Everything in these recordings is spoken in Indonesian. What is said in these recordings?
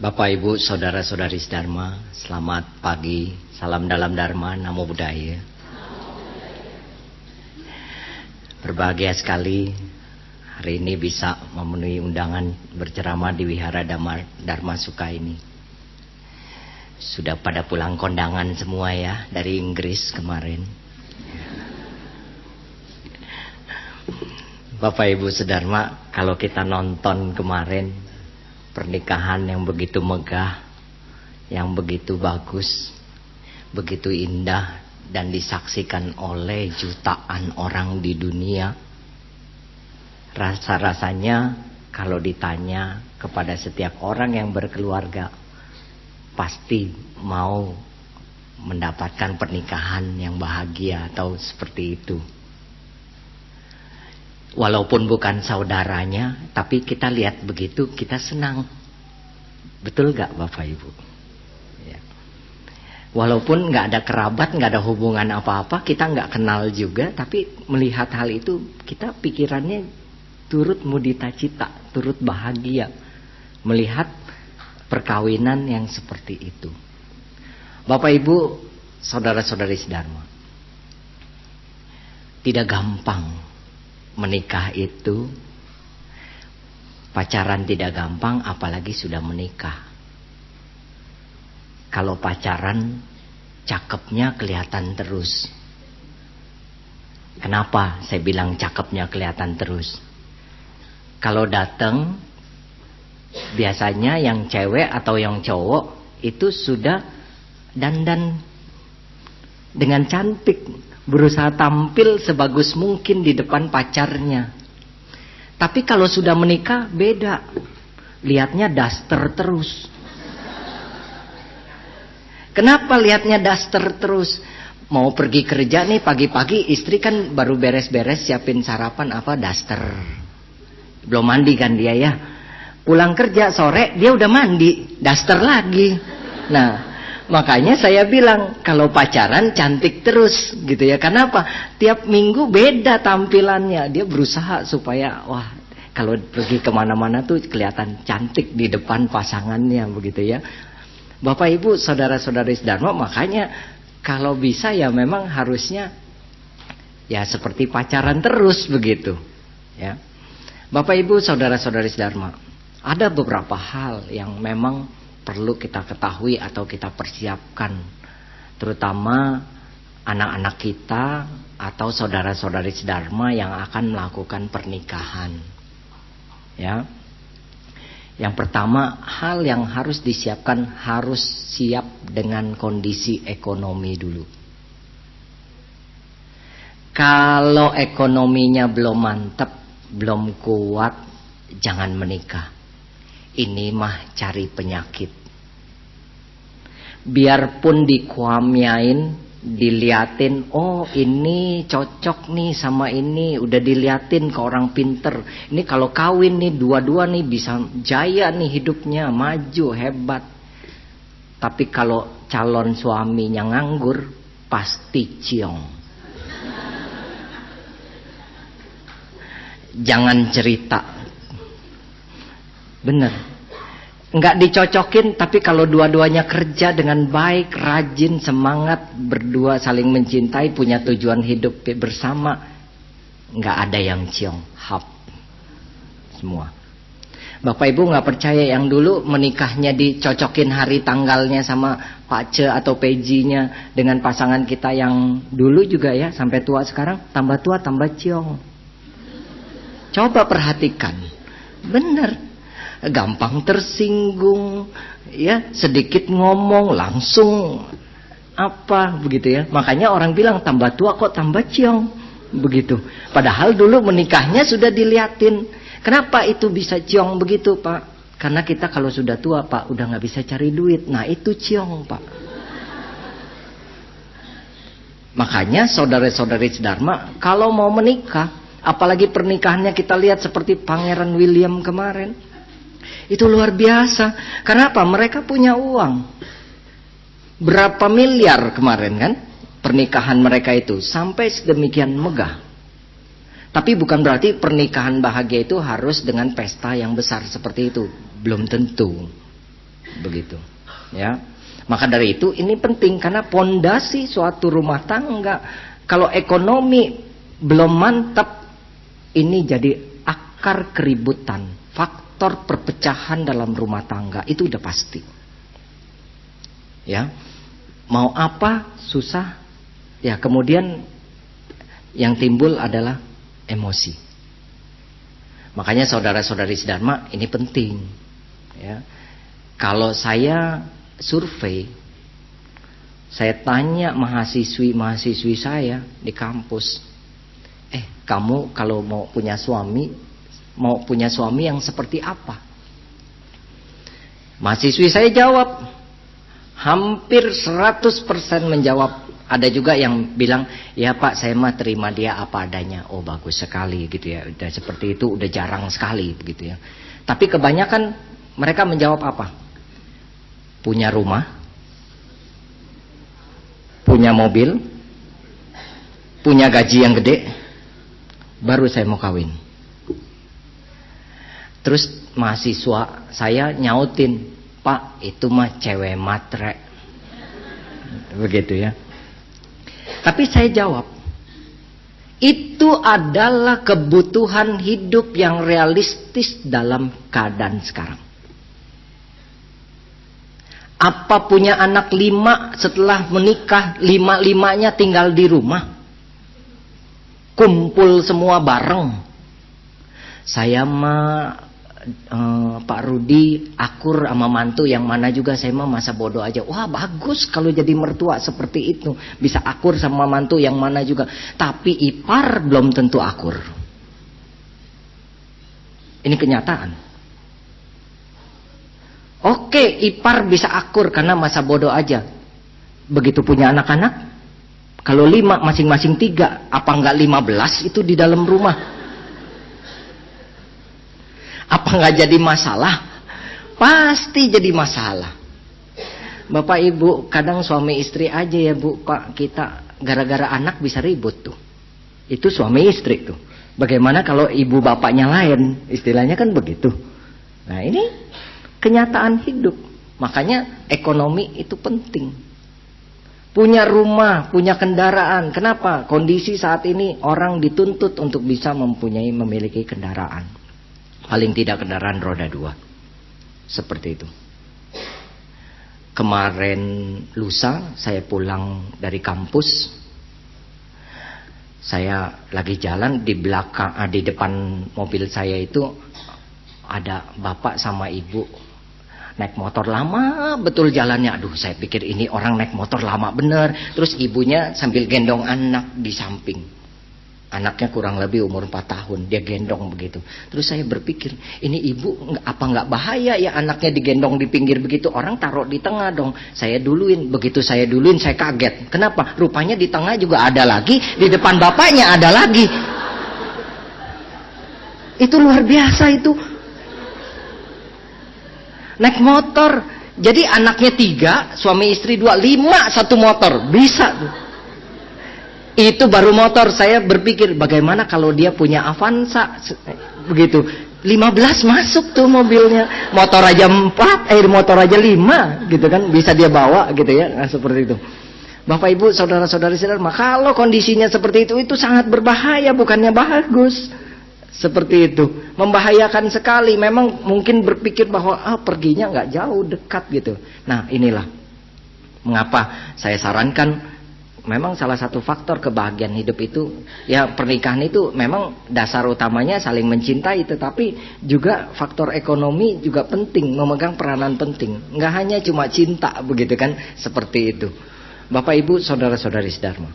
Bapak, Ibu, Saudara-saudari Dharma, selamat pagi, salam dalam Dharma, Namo Buddhaya. Berbahagia sekali hari ini bisa memenuhi undangan berceramah di Wihara Dharma Suka ini. Sudah pada pulang kondangan semua ya, dari Inggris kemarin. Bapak, Ibu, Sedharma, kalau kita nonton kemarin pernikahan yang begitu megah, yang begitu bagus, begitu indah, dan disaksikan oleh jutaan orang di dunia. Rasa-rasanya kalau ditanya kepada setiap orang yang berkeluarga, pasti mau mendapatkan pernikahan yang bahagia atau seperti itu. Walaupun bukan saudaranya, tapi kita lihat begitu, kita senang. Betul gak Bapak Ibu? Ya. Walaupun gak ada kerabat, gak ada hubungan apa-apa, kita gak kenal juga, tapi melihat hal itu, kita pikirannya turut mudita cita, turut bahagia melihat perkawinan yang seperti itu. Bapak Ibu, saudara-saudari Dharma, tidak gampang menikah itu. Pacaran tidak gampang, apalagi sudah menikah. Kalau pacaran, cakepnya kelihatan terus. Kenapa saya bilang cakepnya kelihatan terus? Kalau datang, biasanya yang cewek atau yang cowok itu sudah dandan dengan cantik, berusaha tampil sebagus mungkin di depan pacarnya. Tapi kalau sudah menikah beda, lihatnya daster terus. Kenapa lihatnya daster terus? Mau pergi kerja nih pagi-pagi, istri kan baru beres-beres siapin sarapan apa, daster. Belum mandi kan dia ya. Pulang kerja sore dia udah mandi, daster lagi. Nah, makanya saya bilang kalau pacaran cantik terus gitu ya. Kenapa? Tiap minggu beda tampilannya. Dia berusaha supaya wah, kalau pergi kemana-mana tuh kelihatan cantik di depan pasangannya begitu ya. Bapak Ibu, saudara-saudari Dharma, makanya kalau bisa ya memang harusnya ya seperti pacaran terus begitu ya. Bapak Ibu, saudara-saudari Dharma, ada beberapa hal yang memang perlu kita ketahui atau kita persiapkan, terutama anak-anak kita atau saudara-saudari Dharma yang akan melakukan pernikahan. Ya. Yang pertama, hal yang harus disiapkan, harus siap dengan kondisi ekonomi dulu. Kalau ekonominya belum mantap, belum kuat, jangan menikah. Ini mah cari penyakit. Biarpun dikuamiain, diliatin, oh ini cocok nih sama ini, udah diliatin ke orang pinter. Ini kalau kawin nih dua-dua nih bisa jaya nih hidupnya, maju, hebat. Tapi kalau calon suaminya nganggur, pasti ciong. Jangan cerita. Bener, nggak dicocokin, tapi kalau dua-duanya kerja dengan baik, rajin, semangat, berdua saling mencintai, punya tujuan hidup bersama, nggak ada yang ciong, hap semua. Bapak Ibu nggak percaya yang dulu menikahnya dicocokin hari tanggalnya sama Pak Ce atau Pejinya dengan pasangan kita yang dulu juga ya, sampai tua sekarang, tambah tua tambah ciong. Coba perhatikan, bener. Gampang tersinggung ya, sedikit ngomong langsung apa begitu ya. Makanya orang bilang tambah tua kok tambah ciong begitu. Padahal dulu menikahnya sudah diliatin. Kenapa itu bisa ciong begitu Pak? Karena kita kalau sudah tua Pak udah nggak bisa cari duit. Nah itu ciong Pak. Makanya saudara-saudari Dharma, kalau mau menikah, apalagi pernikahannya kita lihat seperti Pangeran William kemarin, itu luar biasa. Kenapa? Mereka punya uang berapa miliar kemarin kan, pernikahan mereka itu sampai sedemikian megah. Tapi bukan berarti pernikahan bahagia itu harus dengan pesta yang besar seperti itu, belum tentu. begitu ya. Maka dari itu ini penting, karena pondasi suatu rumah tangga kalau ekonomi belum mantap, ini jadi akar keributan, faktor perpecahan dalam rumah tangga itu udah pasti ya. Mau apa susah ya, kemudian yang timbul adalah emosi. Makanya saudara-saudari sedharma ini penting ya. Kalau saya survei, saya tanya mahasiswi saya di kampus, kamu kalau mau punya suami yang seperti apa? Mahasiswi saya jawab, hampir 100% menjawab. Ada juga yang bilang, ya Pak, saya mah terima dia apa adanya. Oh bagus sekali gitu ya. Udah seperti itu udah jarang sekali begitu ya. Tapi kebanyakan mereka menjawab apa? Punya rumah, punya mobil, punya gaji yang gede, baru saya mau kawin. Terus mahasiswa saya nyautin, Pak itu mah cewek matre, begitu ya. Tapi saya jawab, itu adalah kebutuhan hidup yang realistis dalam keadaan sekarang. Apa punya anak 5 setelah menikah 5-5-nya tinggal di rumah, kumpul semua bareng? Saya mah Pak Rudi akur sama mantu yang mana juga, saya mah masa bodoh aja. Wah bagus kalau jadi mertua seperti itu, bisa akur sama mantu yang mana juga. Tapi ipar belum tentu akur. Ini kenyataan. Oke, ipar bisa akur karena masa bodoh aja. Begitu punya anak-anak, kalau 5 masing-masing 3, apa enggak 15 itu di dalam rumah? Apa nggak jadi masalah? Pasti jadi masalah. Bapak Ibu, kadang suami istri aja ya Bu, Pak, kita gara-gara anak bisa ribut tuh. Itu suami istri tuh. Bagaimana kalau ibu bapaknya lain? Istilahnya kan begitu. Nah ini kenyataan hidup. Makanya ekonomi itu penting. Punya rumah, punya kendaraan. Kenapa? Kondisi saat ini orang dituntut untuk bisa memiliki kendaraan. Paling tidak kendaraan roda 2. Seperti itu. Kemarin lusa saya pulang dari kampus. Saya lagi jalan, di belakang, di depan mobil saya itu ada bapak sama ibu naik motor lama betul jalannya. Aduh, saya pikir ini orang naik motor lama bener. Terus ibunya sambil gendong anak di samping. Anaknya kurang lebih umur 4 tahun, dia gendong begitu. Terus saya berpikir, ini ibu apa nggak bahaya ya anaknya digendong di pinggir begitu? Orang taruh di tengah dong. Saya duluin, begitu saya duluin saya kaget. Kenapa? Rupanya di tengah juga ada lagi, di depan bapaknya ada lagi. Itu luar biasa itu. Naik motor, jadi anaknya 3, suami istri 2, 5 satu motor, bisa tuh. Itu baru motor. Saya berpikir bagaimana kalau dia punya Avanza begitu, 15 masuk tuh mobilnya. Motor aja 4, motor aja 5 gitu kan, bisa dia bawa gitu ya. Nah, seperti itu. Bapak Ibu, saudara-saudari sedherma, kalau kondisinya seperti itu sangat berbahaya, bukannya bagus. Seperti itu, membahayakan sekali. Memang mungkin berpikir bahwa perginya nggak jauh, dekat gitu. Nah, inilah mengapa saya sarankan. Memang salah satu faktor kebahagiaan hidup itu, ya pernikahan itu memang dasar utamanya saling mencintai, tetapi juga faktor ekonomi juga penting, memegang peranan penting. Nggak hanya cuma cinta begitu kan, seperti itu. Bapak Ibu, saudara-saudari sedharma.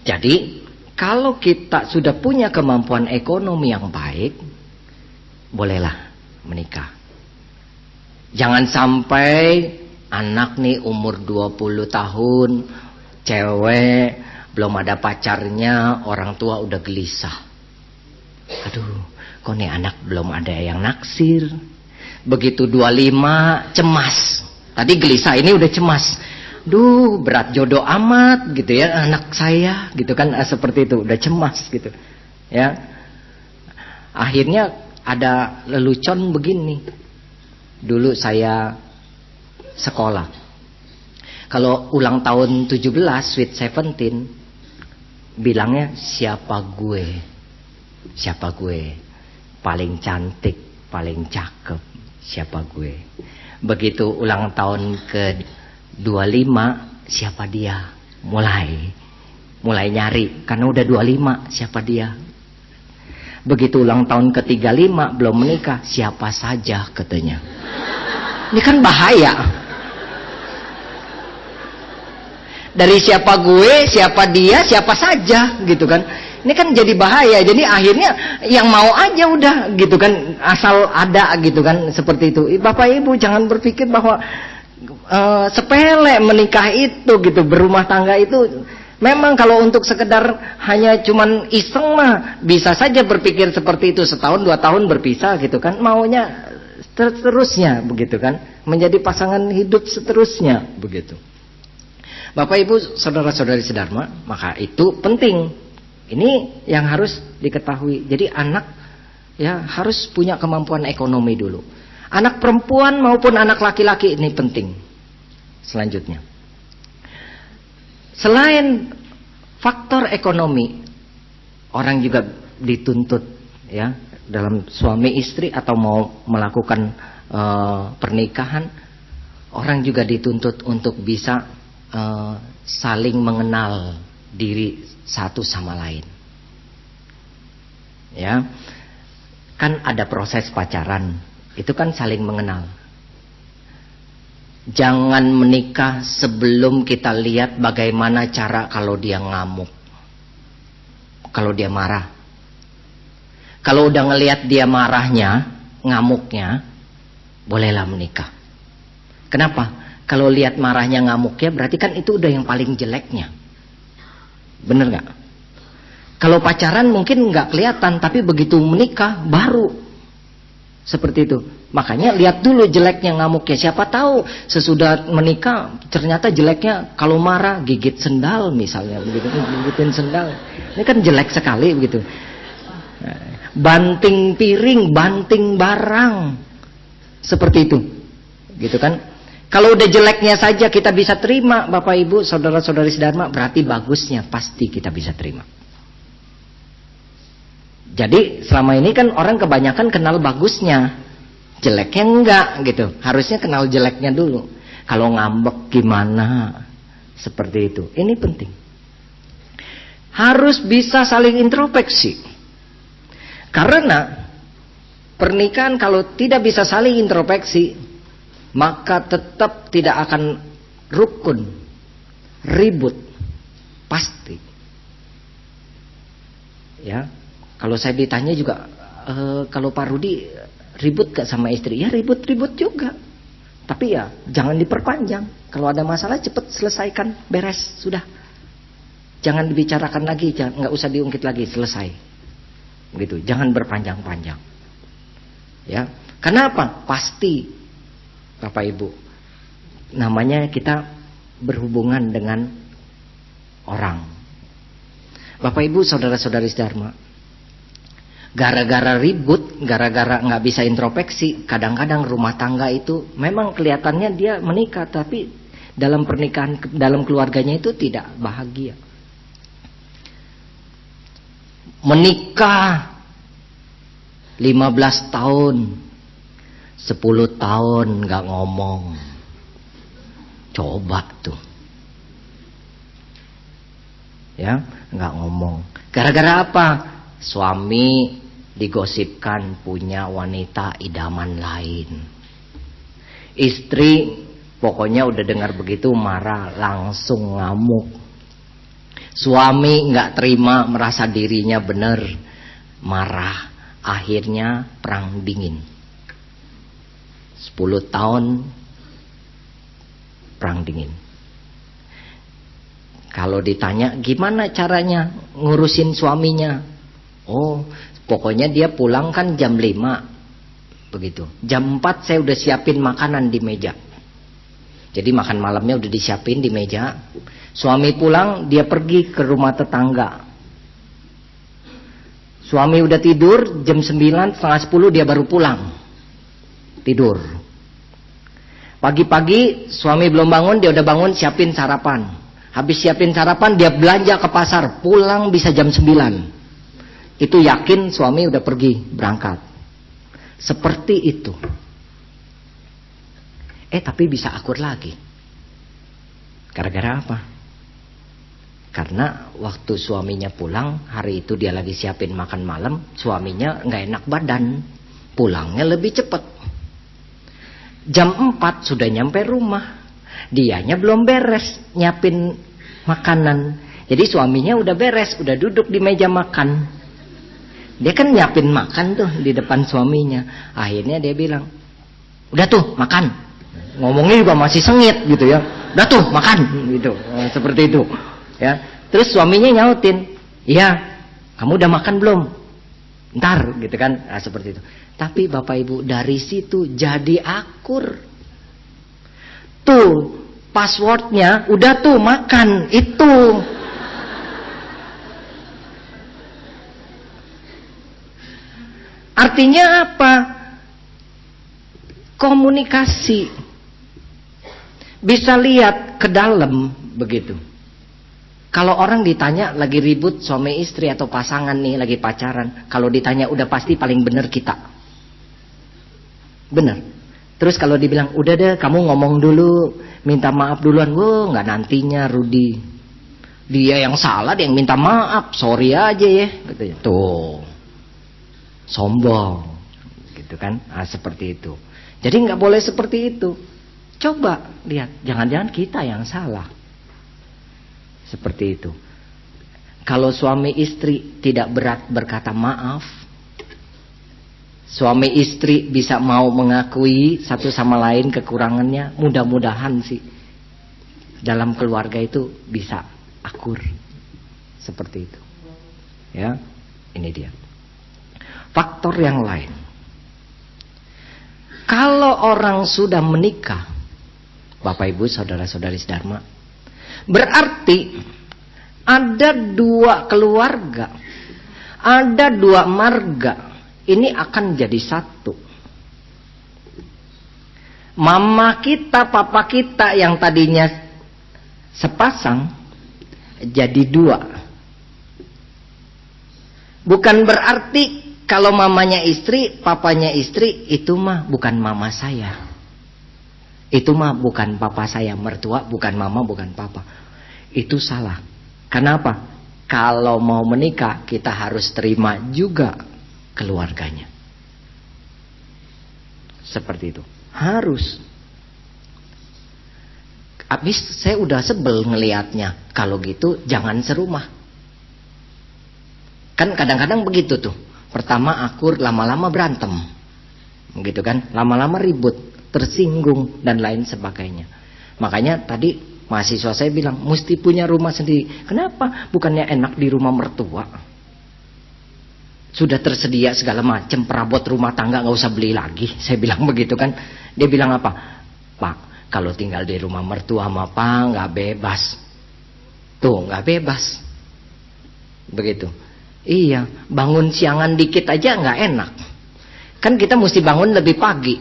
Jadi kalau kita sudah punya kemampuan ekonomi yang baik, bolehlah menikah. Jangan sampai anak nih umur 20 tahun, cewek, belum ada pacarnya, orang tua udah gelisah. Aduh, kok nih anak belum ada yang naksir. Begitu 25, cemas. Tadi gelisah, ini udah cemas. Duh, berat jodoh amat gitu ya anak saya, gitu kan, seperti itu, udah cemas gitu. Ya. Akhirnya ada lelucon begini. Dulu saya sekolah, kalau ulang tahun 17 Sweet 17 bilangnya siapa gue paling cantik, paling cakep, siapa gue. Begitu ulang tahun ke 25, siapa dia, mulai nyari karena udah 25, siapa dia. Begitu ulang tahun ke 35 belum menikah, siapa saja katanya. Ini kan bahaya. Dari siapa gue, siapa dia, siapa saja gitu kan. Ini kan jadi bahaya. Jadi akhirnya yang mau aja udah gitu kan, asal ada gitu kan, seperti itu. Bapak Ibu jangan berpikir bahwa sepele menikah itu gitu, berumah tangga itu. Memang kalau untuk sekedar hanya cuman iseng mah bisa saja berpikir seperti itu, setahun 2 tahun berpisah gitu kan, maunya seterusnya begitu kan, menjadi pasangan hidup seterusnya begitu. Bapak Ibu saudara-saudari sedharma, maka itu penting. Ini yang harus diketahui. Jadi anak ya harus punya kemampuan ekonomi dulu. Anak perempuan maupun anak laki-laki ini penting. Selanjutnya, selain faktor ekonomi, orang juga dituntut ya dalam suami istri atau mau melakukan pernikahan, orang juga dituntut untuk bisa saling mengenal diri satu sama lain. Ya, kan ada proses pacaran, itu kan saling mengenal. Jangan menikah sebelum kita lihat bagaimana cara kalau dia ngamuk, kalau dia marah. Kalau udah ngelihat dia marahnya, ngamuknya, bolehlah menikah. Kenapa? Kalau lihat marahnya, ngamuknya, berarti kan itu udah yang paling jeleknya. Bener gak? Kalau pacaran mungkin gak kelihatan, tapi begitu menikah baru seperti itu. Makanya lihat dulu jeleknya, ngamuknya. Siapa tahu sesudah menikah ternyata jeleknya kalau marah gigit sendal misalnya, begitu, gigitin sendal. Ini kan jelek sekali begitu. Banting piring, banting barang, seperti itu, gitu kan? Kalau udah jeleknya saja kita bisa terima, Bapak Ibu, saudara-saudari sedharma, berarti bagusnya pasti kita bisa terima. Jadi selama ini kan orang kebanyakan kenal bagusnya, jeleknya enggak gitu. Harusnya kenal jeleknya dulu. Kalau ngambek gimana, seperti itu. Ini penting. Harus bisa saling introspeksi. Karena pernikahan kalau tidak bisa saling introspeksi, maka tetap tidak akan rukun, ribut, pasti. Ya, kalau saya ditanya juga, kalau Pak Rudi ribut gak sama istri? Ya ribut-ribut juga. Tapi ya jangan diperpanjang. Kalau ada masalah cepat selesaikan, beres, sudah. Jangan dibicarakan lagi, nggak usah diungkit lagi, selesai. Gitu, jangan berpanjang-panjang. Ya, kenapa? Pasti. Bapak Ibu, namanya kita berhubungan dengan orang. Bapak Ibu saudara-saudari sedharma, gara-gara ribut, gara-gara nggak bisa introspeksi, kadang-kadang rumah tangga itu memang kelihatannya dia menikah, tapi dalam pernikahan, dalam keluarganya itu tidak bahagia. Menikah 15 tahun, 10 tahun gak ngomong. Coba tuh. Ya, gak ngomong. Gara-gara apa? Suami digosipkan punya wanita idaman lain. Istri pokoknya udah dengar begitu marah, langsung ngamuk. Suami gak terima, merasa dirinya benar, marah. Akhirnya perang dingin. 10 tahun perang dingin. Kalau ditanya gimana caranya ngurusin suaminya, oh pokoknya dia pulang kan jam 5 begitu, jam 4 saya udah siapin makanan di meja. Jadi makan malamnya udah disiapin di meja. Suami pulang, dia pergi ke rumah tetangga. Suami udah tidur, jam 9, setengah 10 dia baru pulang. Tidur. Pagi-pagi suami belum bangun, dia udah bangun siapin sarapan. Habis siapin sarapan dia belanja ke pasar, pulang bisa jam 9. Itu yakin suami udah pergi berangkat. Seperti itu. Tapi bisa akur lagi. Gara-gara apa? Karena waktu suaminya pulang, hari itu dia lagi siapin makan malam, suaminya nggak enak badan, pulangnya lebih cepat. Jam 4 sudah nyampe rumah, dianya belum beres nyiapin makanan. Jadi suaminya udah beres, udah duduk di meja makan. Dia kan nyiapin makan tuh di depan suaminya. Akhirnya dia bilang, udah tuh makan. Ngomongnya juga masih sengit gitu ya. Udah tuh makan gitu, seperti itu. Ya, terus suaminya nyautin, iya, kamu udah makan belum? Ntar, gitu kan, seperti itu. Tapi Bapak Ibu dari situ jadi akur. Tuh passwordnya udah tuh makan itu. Artinya apa? Komunikasi. Bisa lihat ke dalam begitu. Kalau orang ditanya lagi ribut suami istri atau pasangan nih lagi pacaran, kalau ditanya udah pasti paling bener kita. Bener. Terus kalau dibilang udah deh kamu ngomong dulu, minta maaf duluan, nggak nantinya Rudi. Dia yang salah, dia yang minta maaf, sorry aja ya, gitu. Tuh, sombong, gitu kan? Seperti itu. Jadi nggak boleh seperti itu. Coba lihat, jangan-jangan kita yang salah. Seperti itu. Kalau suami istri tidak berat berkata maaf, suami istri bisa mau mengakui satu sama lain kekurangannya, mudah-mudahan sih dalam keluarga itu bisa akur. Seperti itu. Ya, ini dia. Faktor yang lain. Kalau orang sudah menikah, Bapak Ibu, saudara-saudari sedharma, berarti ada dua keluarga, ada dua marga, ini akan jadi satu. Mama kita, papa kita yang tadinya sepasang jadi dua. Bukan berarti kalau mamanya istri, papanya istri, itu mah bukan mama saya. Itu mah bukan papa saya, mertua bukan mama, bukan papa. Itu salah. Kenapa? Kalau mau menikah kita harus terima juga keluarganya. Seperti itu. Harus. Habis saya udah sebel ngelihatnya. Kalau gitu jangan serumah. Kan kadang-kadang begitu tuh. Pertama akur, lama-lama berantem. Begitu kan? Lama-lama ribut, tersinggung dan lain sebagainya. Makanya tadi mahasiswa saya bilang mesti punya rumah sendiri. Kenapa? Bukannya enak di rumah mertua? Sudah tersedia segala macam perabot rumah tangga, nggak usah beli lagi. Saya bilang begitu kan. Dia bilang apa? Pak, kalau tinggal di rumah mertua sama Pak nggak bebas. Tuh nggak bebas. Begitu. Iya, bangun siangan dikit aja nggak enak. Kan kita mesti bangun lebih pagi.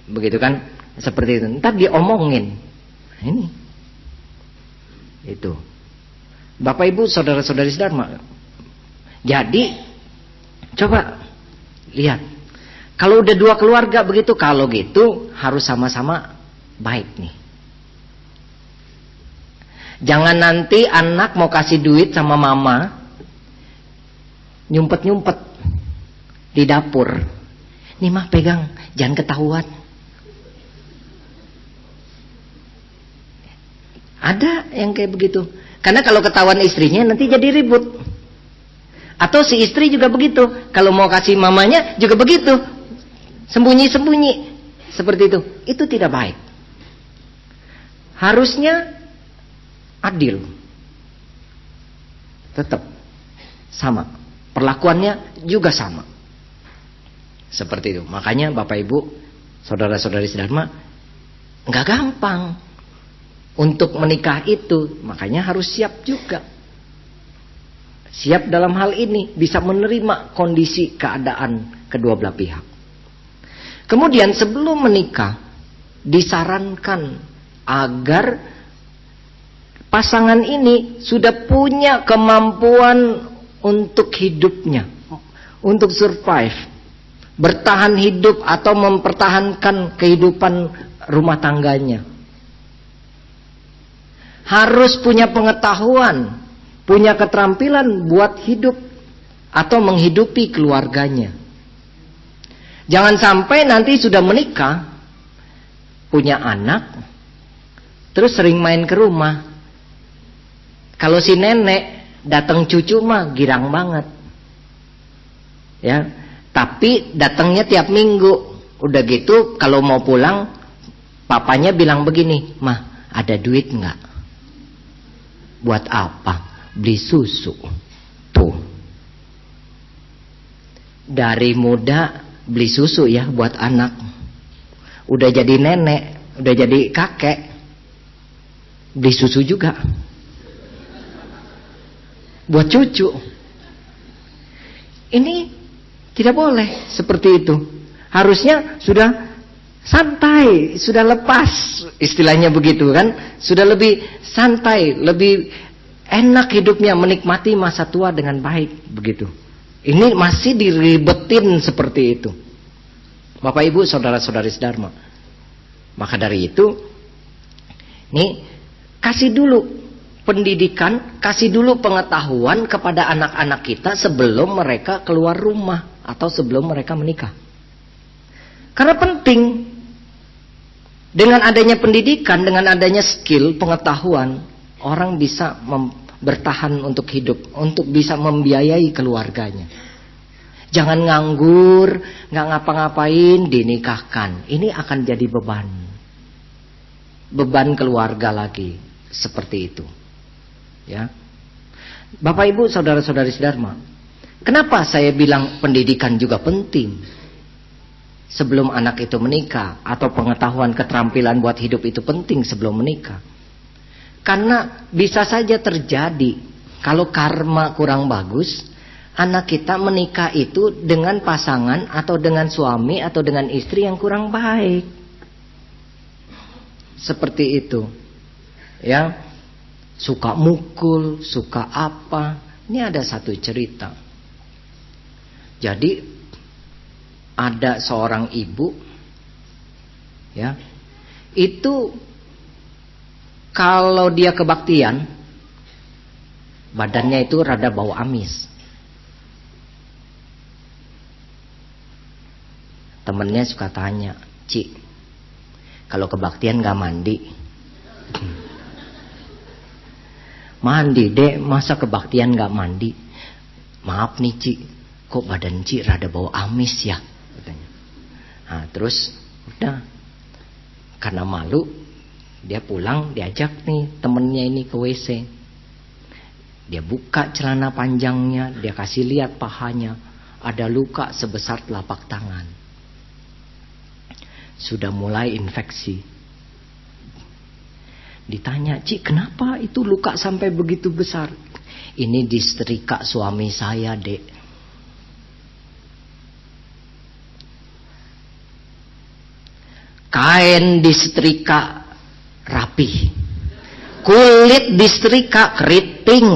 Begitu kan, seperti itu. Ntar diomongin. Ini itu Bapak Ibu saudara-saudari sedharma. Jadi coba lihat, kalau udah dua keluarga begitu, kalau gitu harus sama-sama baik nih. Jangan nanti anak mau kasih duit sama mama nyumpet-nyumpet di dapur. Nih mah pegang, jangan ketahuan. Ada yang kayak begitu. Karena kalau ketahuan istrinya nanti jadi ribut. Atau si istri juga begitu. Kalau mau kasih mamanya juga begitu. Sembunyi-sembunyi. Seperti itu. Itu tidak baik. Harusnya adil. Tetap sama. Perlakuannya juga sama. Seperti itu. Makanya Bapak Ibu, saudara-saudari sedharma, nggak gampang untuk menikah itu. Makanya harus siap juga. Siap dalam hal ini, bisa menerima kondisi keadaan kedua belah pihak. Kemudian sebelum menikah, disarankan agar pasangan ini sudah punya kemampuan untuk hidupnya, untuk survive, bertahan hidup atau mempertahankan kehidupan rumah tangganya. Harus punya pengetahuan, punya keterampilan buat hidup atau menghidupi keluarganya. Jangan sampai nanti sudah menikah, punya anak, terus sering main ke rumah. Kalau si nenek datang cucu mah girang banget, ya. Tapi datangnya tiap minggu. Udah gitu kalau mau pulang, papanya bilang begini, "Mah, ada duit nggak?" Buat apa? Beli susu. Tuh. Dari muda beli susu ya buat anak. Udah jadi nenek, udah jadi kakek, beli susu juga. Buat cucu. Ini tidak boleh seperti itu. Harusnya sudah santai, sudah lepas, istilahnya begitu kan. Sudah lebih santai, lebih enak hidupnya, menikmati masa tua dengan baik, begitu. Ini masih diribetin seperti itu. Bapak Ibu, saudara-saudari sedharma. Maka dari itu, nih kasih dulu pendidikan, kasih dulu pengetahuan kepada anak-anak kita sebelum mereka keluar rumah atau sebelum mereka menikah. Karena penting, dengan adanya pendidikan, dengan adanya skill, pengetahuan, orang bisa bertahan untuk hidup, untuk bisa membiayai keluarganya. Jangan nganggur, nggak ngapa-ngapain, dinikahkan. Ini akan jadi beban. Beban keluarga lagi, seperti itu. Ya, Bapak Ibu, saudara-saudari sedharma, kenapa saya bilang pendidikan juga penting sebelum anak itu menikah, atau pengetahuan keterampilan buat hidup itu penting sebelum menikah? Karena bisa saja terjadi kalau karma kurang bagus, anak kita menikah itu dengan pasangan atau dengan suami atau dengan istri yang kurang baik. Seperti itu. Ya. Suka mukul, suka apa. Ini ada satu cerita. Jadi ada seorang ibu, ya, itu kalau dia kebaktian, badannya itu rada bau amis. Temennya suka tanya, "Ci, kalau kebaktian gak mandi?" "Mandi dek, masa kebaktian gak mandi?" "Maaf nih Ci, kok badan Ci rada bau amis ya?" katanya. Nah, terus udah, karena malu, dia pulang, diajak nih temennya ini ke WC. Dia buka celana panjangnya, dia kasih lihat pahanya, ada luka sebesar telapak tangan. Sudah mulai infeksi. Ditanya, "Ci, kenapa itu luka sampai begitu besar?" "Ini disetrika suami saya, Dek." Kain disetrika rapi, kulit disetrika keriting.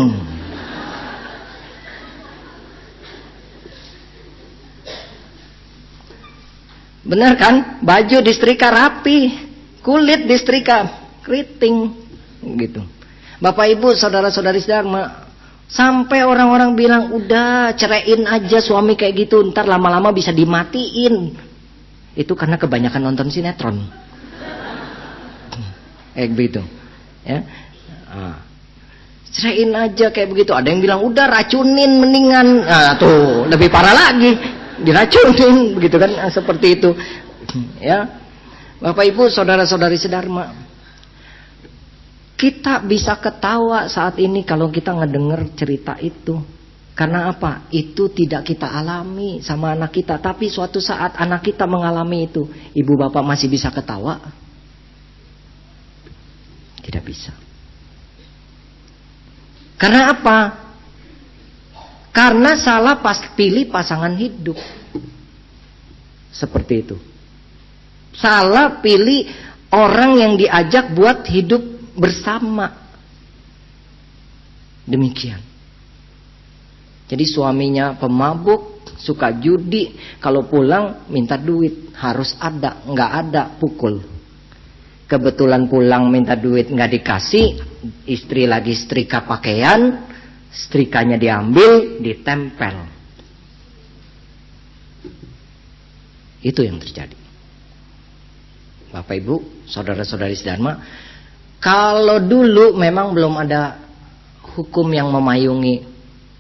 Benar kan? Baju disetrika rapi, kulit disetrika keriting, gitu. Bapak Ibu, saudara-saudari sedharma, sampai orang-orang bilang, "Udah ceraiin aja suami kayak gitu, ntar lama-lama bisa dimatiin." Itu karena kebanyakan nonton sinetron. Begitu, ya. Ceraiin aja kayak begitu. Ada yang bilang, "Udah racunin mendingan." Nah, tuh lebih parah lagi, diracunin, begitu kan? Seperti itu, ya. Bapak Ibu, saudara-saudari sedharma, kita bisa ketawa saat ini kalau kita ngedenger cerita itu. Karena apa? Itu tidak kita alami sama anak kita. Tapi suatu saat anak kita mengalami itu, ibu bapak masih bisa ketawa? Tidak bisa. Karena apa? Karena salah pilih pasangan hidup. Seperti itu. Salah pilih orang yang diajak buat hidup bersama. Demikian. Jadi suaminya pemabuk, suka judi, kalau pulang minta duit, harus ada, nggak ada pukul. Kebetulan pulang minta duit nggak dikasih, istri lagi setrika pakaian, setrikanya diambil, ditempel. Itu yang terjadi. Bapak Ibu, saudara-saudari sedharma, kalau dulu memang belum ada hukum yang memayungi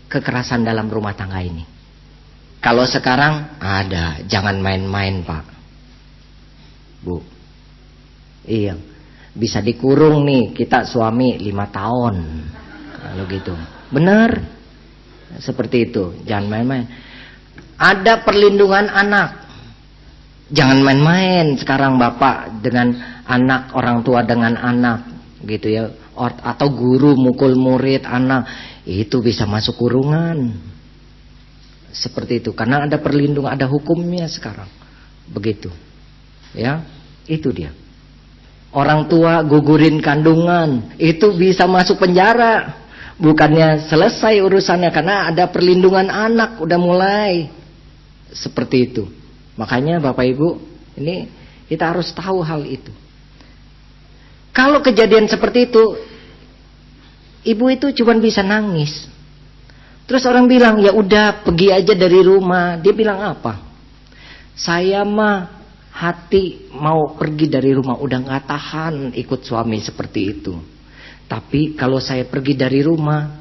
kekerasan dalam rumah tangga ini. Kalau sekarang ada, jangan main-main Pak, Bu. Iya, bisa dikurung nih kita suami 5 tahun. Kalau gitu, benar. Seperti itu, jangan main-main. Ada perlindungan anak. Jangan main-main sekarang bapak dengan anak, orang tua dengan anak, gitu ya. Atau guru mukul murid anak, itu bisa masuk kurungan. Seperti itu, karena ada perlindungan, ada hukumnya sekarang. Begitu, ya, itu dia. Orang tua gugurin kandungan, itu bisa masuk penjara. Bukannya selesai urusannya, karena ada perlindungan anak, udah mulai. Seperti itu. Makanya Bapak Ibu, ini kita harus tahu hal itu. Kalau kejadian seperti itu, ibu itu cuma bisa nangis. Terus orang bilang, ya udah pergi aja dari rumah. Dia bilang apa? Saya mah hati mau pergi dari rumah, udah gak tahan ikut suami seperti itu. Tapi kalau saya pergi dari rumah,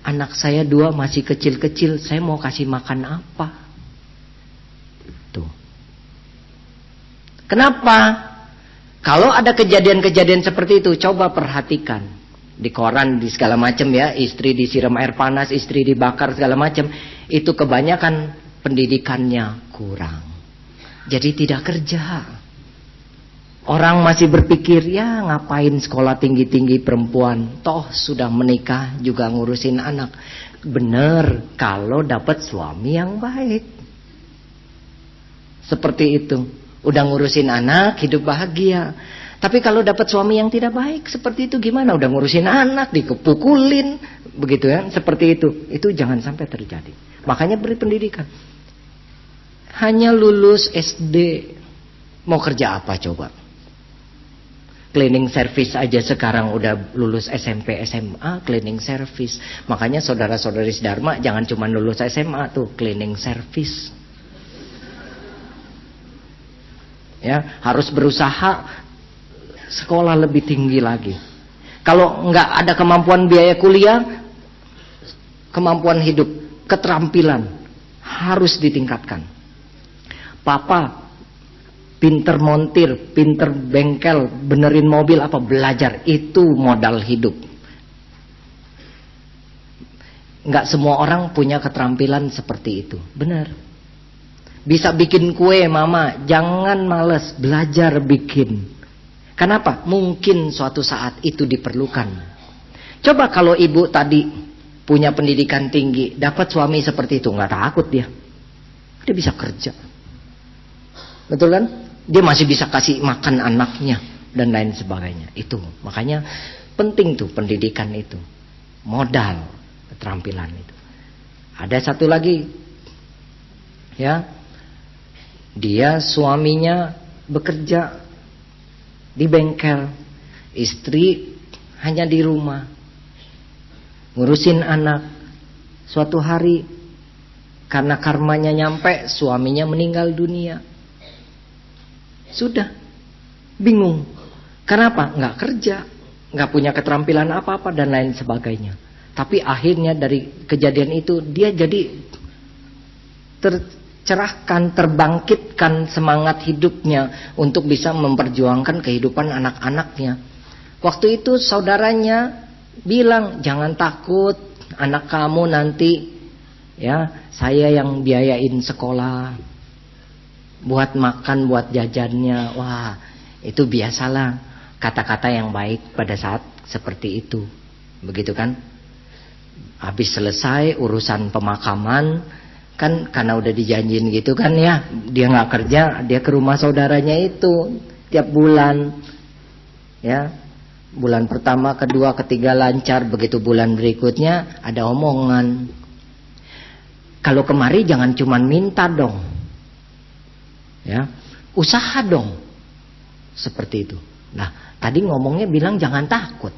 anak saya 2 masih kecil-kecil, saya mau kasih makan apa? Tuh. Kenapa? Kalau ada kejadian-kejadian seperti itu, coba perhatikan. Di koran, di segala macam ya, istri disiram air panas, istri dibakar segala macam. Itu kebanyakan pendidikannya kurang. Jadi tidak kerja. Orang masih berpikir, ya ngapain sekolah tinggi-tinggi perempuan, toh sudah menikah juga ngurusin anak. Bener, kalau dapat suami yang baik. Seperti itu. Udah ngurusin anak, hidup bahagia. Tapi kalau dapat suami yang tidak baik seperti itu gimana? Udah ngurusin anak, dikepukulin, begitu ya, seperti itu. Itu jangan sampai terjadi. Makanya beri pendidikan. Hanya lulus SD, mau kerja apa coba? Cleaning service aja sekarang udah lulus SMP, SMA, cleaning service. Makanya saudara-saudari sedharma jangan cuma lulus SMA tuh, cleaning service. Ya, harus berusaha sekolah lebih tinggi lagi. Kalau nggak ada kemampuan biaya kuliah, kemampuan hidup, keterampilan harus ditingkatkan. Papa pinter montir, pinter bengkel, benerin mobil apa, belajar, itu modal hidup. Nggak semua orang punya keterampilan seperti itu, benar. Bisa bikin kue mama, jangan males, belajar bikin. Kenapa? Mungkin suatu saat itu diperlukan. Coba kalau ibu tadi punya pendidikan tinggi, dapat suami seperti itu, nggak takut dia bisa kerja. Betul kan? Dia masih bisa kasih makan anaknya dan lain sebagainya. Itu makanya penting tuh pendidikan itu, modal keterampilan itu. Ada satu lagi, ya, dia suaminya bekerja di bengkel, istri hanya di rumah ngurusin anak. Suatu hari karena karmanya nyampe, suaminya meninggal dunia. Sudah bingung. Kenapa? Nggak kerja, nggak punya keterampilan apa-apa dan lain sebagainya. Tapi akhirnya dari kejadian itu dia jadi tercerahkan, terbangkitkan semangat hidupnya untuk bisa memperjuangkan kehidupan anak-anaknya. Waktu itu saudaranya bilang, jangan takut, anak kamu nanti, ya saya yang biayain sekolah, buat makan, buat jajannya. Wah, itu biasalah kata-kata yang baik pada saat seperti itu, begitu kan? Habis selesai urusan pemakaman, kan karena udah dijanjiin gitu kan ya, dia nggak kerja, dia ke rumah saudaranya itu tiap bulan Ya, bulan pertama, kedua, ketiga lancar, begitu bulan berikutnya ada omongan. Kalau kemari jangan cuman minta dong. Ya, usaha dong. Seperti itu. Nah, tadi ngomongnya bilang jangan takut.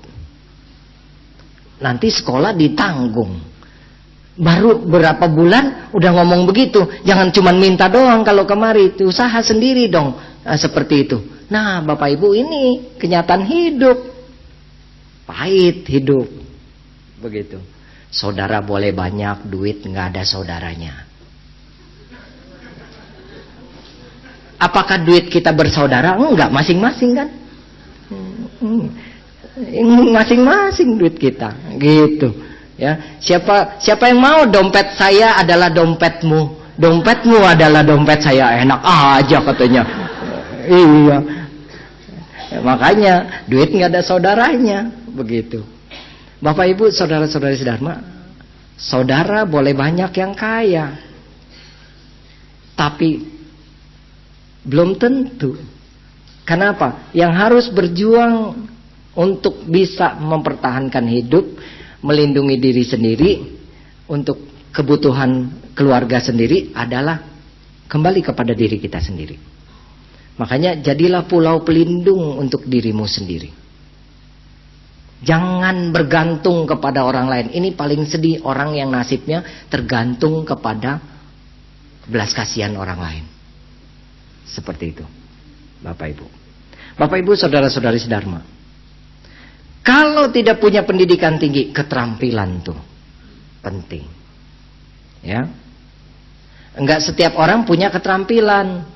Nanti sekolah ditanggung. Baru berapa bulan udah ngomong begitu. Jangan cuma minta doang kalau kemari, usaha sendiri dong. Nah, seperti itu. Nah, Bapak Ibu, ini kenyataan hidup. Pahit hidup. Begitu. Saudara boleh banyak duit, nggak ada saudaranya. Apakah duit kita bersaudara? Enggak, masing-masing kan. Masing-masing duit kita. Gitu. Ya, siapa yang mau dompet saya adalah dompetmu, dompetmu adalah dompet saya, enak aja katanya. Iya, ya, makanya duit nggak ada saudaranya, begitu. Bapak Ibu, saudara-saudari sedharma, saudara boleh banyak yang kaya, tapi belum tentu. Kenapa? Yang harus berjuang untuk bisa mempertahankan hidup, melindungi diri sendiri, untuk kebutuhan keluarga sendiri adalah kembali kepada diri kita sendiri. Makanya jadilah pulau pelindung untuk dirimu sendiri. Jangan bergantung kepada orang lain. Ini paling sedih, orang yang nasibnya tergantung kepada belas kasihan orang lain. Seperti itu, Bapak Ibu. Bapak Ibu, saudara-saudari sedharma, kalau tidak punya pendidikan tinggi, keterampilan tuh penting. Ya. Enggak setiap orang punya keterampilan.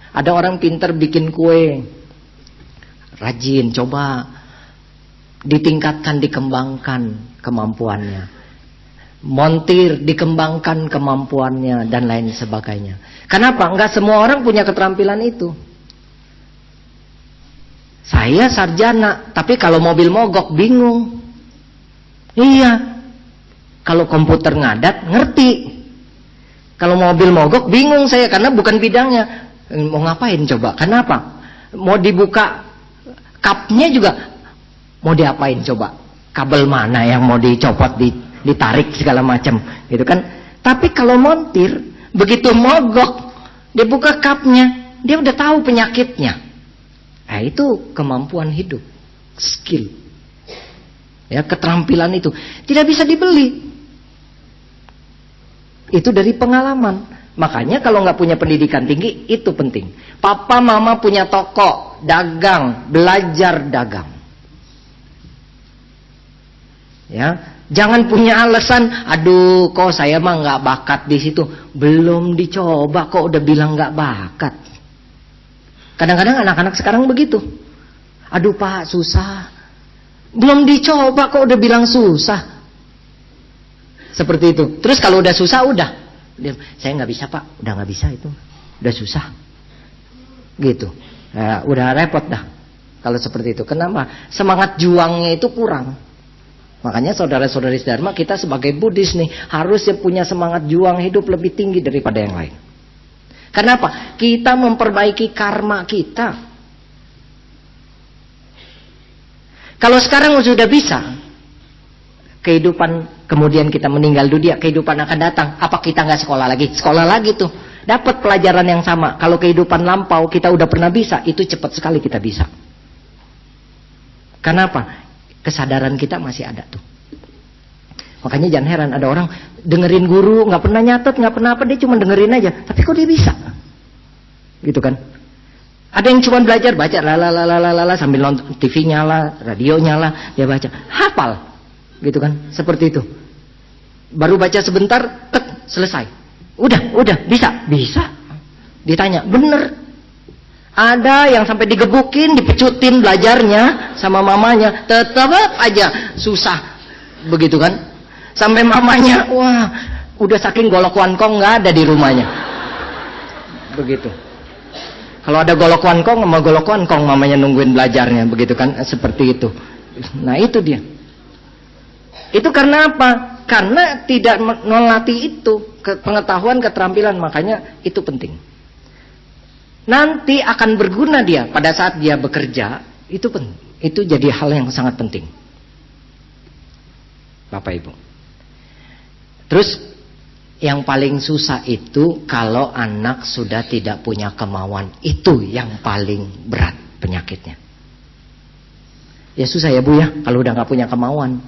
Ada orang pintar bikin kue. Rajin, coba ditingkatkan, dikembangkan kemampuannya. Montir, dikembangkan kemampuannya dan lain sebagainya. Kenapa? Enggak semua orang punya keterampilan itu. Saya sarjana, tapi kalau mobil mogok bingung. Iya. Kalau komputer ngadat ngerti. Kalau mobil mogok bingung saya karena bukan bidangnya. Mau ngapain coba? Kenapa? Mau dibuka kapnya juga mau diapain coba? Kabel mana yang mau dicopot, ditarik segala macam, gitu kan? Tapi kalau montir, begitu mogok, dia buka kapnya, dia udah tahu penyakitnya. Nah, itu kemampuan hidup, skill. Ya, keterampilan itu tidak bisa dibeli. Itu dari pengalaman. Makanya kalau nggak punya pendidikan tinggi, itu penting. Papa mama punya toko, dagang, belajar dagang. Ya, jangan punya alasan, aduh kok saya mah nggak bakat di situ. Belum dicoba kok udah bilang nggak bakat. Kadang-kadang anak-anak sekarang begitu. Aduh Pak, susah. Belum dicoba kok udah bilang susah. Seperti itu. Terus kalau udah susah udah. Saya nggak bisa Pak, udah nggak bisa itu. Udah susah. Gitu. Nah, udah repot dah. Kalau seperti itu. Kenapa? Semangat juangnya itu kurang. Makanya saudara-saudari sedharma, kita sebagai Buddhis nih harusnya punya semangat juang hidup lebih tinggi daripada yang lain. Kenapa? Kita memperbaiki karma kita. Kalau sekarang sudah bisa, kehidupan kemudian kita meninggal dunia, kehidupan akan datang. Apa kita nggak sekolah lagi? Sekolah lagi tuh, dapat pelajaran yang sama. Kalau kehidupan lampau kita udah pernah bisa, itu cepat sekali kita bisa. Kenapa? Kesadaran kita masih ada tuh. Makanya jangan heran ada orang dengerin guru, nggak pernah nyatet, nggak pernah apa, dia cuma dengerin aja. Tapi kok dia bisa? Gitu kan? Ada yang cuma belajar baca la sambil nonton TV nyala, radio nyala, dia baca, hafal. Gitu kan? Seperti itu. Baru baca sebentar, tek, selesai. Udah, bisa. Ditanya, bener. Ada yang sampai digebukin, dipecutin belajarnya sama mamanya, tetap aja susah. Begitu kan? Sampai mamanya, wah, udah saking golok wankong nggak ada di rumahnya. Begitu. Kalau ada golok wankong sama golok wankong, mamanya nungguin belajarnya, begitu kan? Seperti itu. Nah itu dia. Itu karena apa? Karena tidak melatih itu, pengetahuan, keterampilan, makanya itu penting. Nanti akan berguna dia pada saat dia bekerja, itu penting. Itu jadi hal yang sangat penting, Bapak Ibu. Terus yang paling susah itu kalau anak sudah tidak punya kemauan. Itu yang paling berat penyakitnya. Ya susah ya Bu ya, kalau udah gak punya kemauan.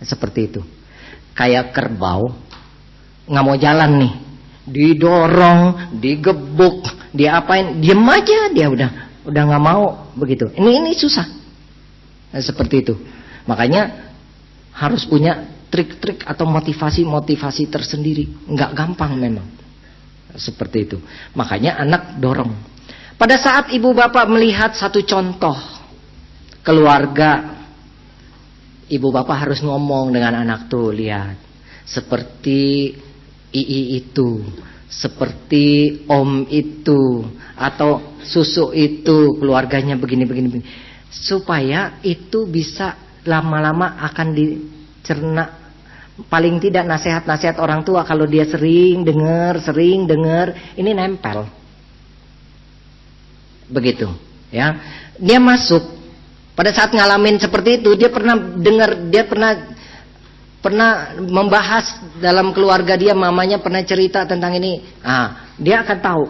Seperti itu. Kayak kerbau gak mau jalan nih, didorong, digebuk, diapain, diem aja dia udah gak mau begitu. Ini susah. Seperti itu. Makanya harus punya trik-trik atau motivasi tersendiri. Gak gampang memang. Seperti itu. Makanya anak dorong. Pada saat ibu bapak melihat satu contoh keluarga, ibu bapak harus ngomong dengan anak tuh, lihat seperti Ii itu, seperti Om itu, atau susu itu, keluarganya begini, supaya itu bisa lama-lama akan dicerna. Paling tidak nasihat-nasihat orang tua kalau dia sering dengar, ini nempel. Begitu, ya. Dia masuk. Pada saat ngalamin seperti itu, dia pernah dengar, dia pernah membahas dalam keluarga dia, mamanya pernah cerita tentang ini. Dia akan tahu.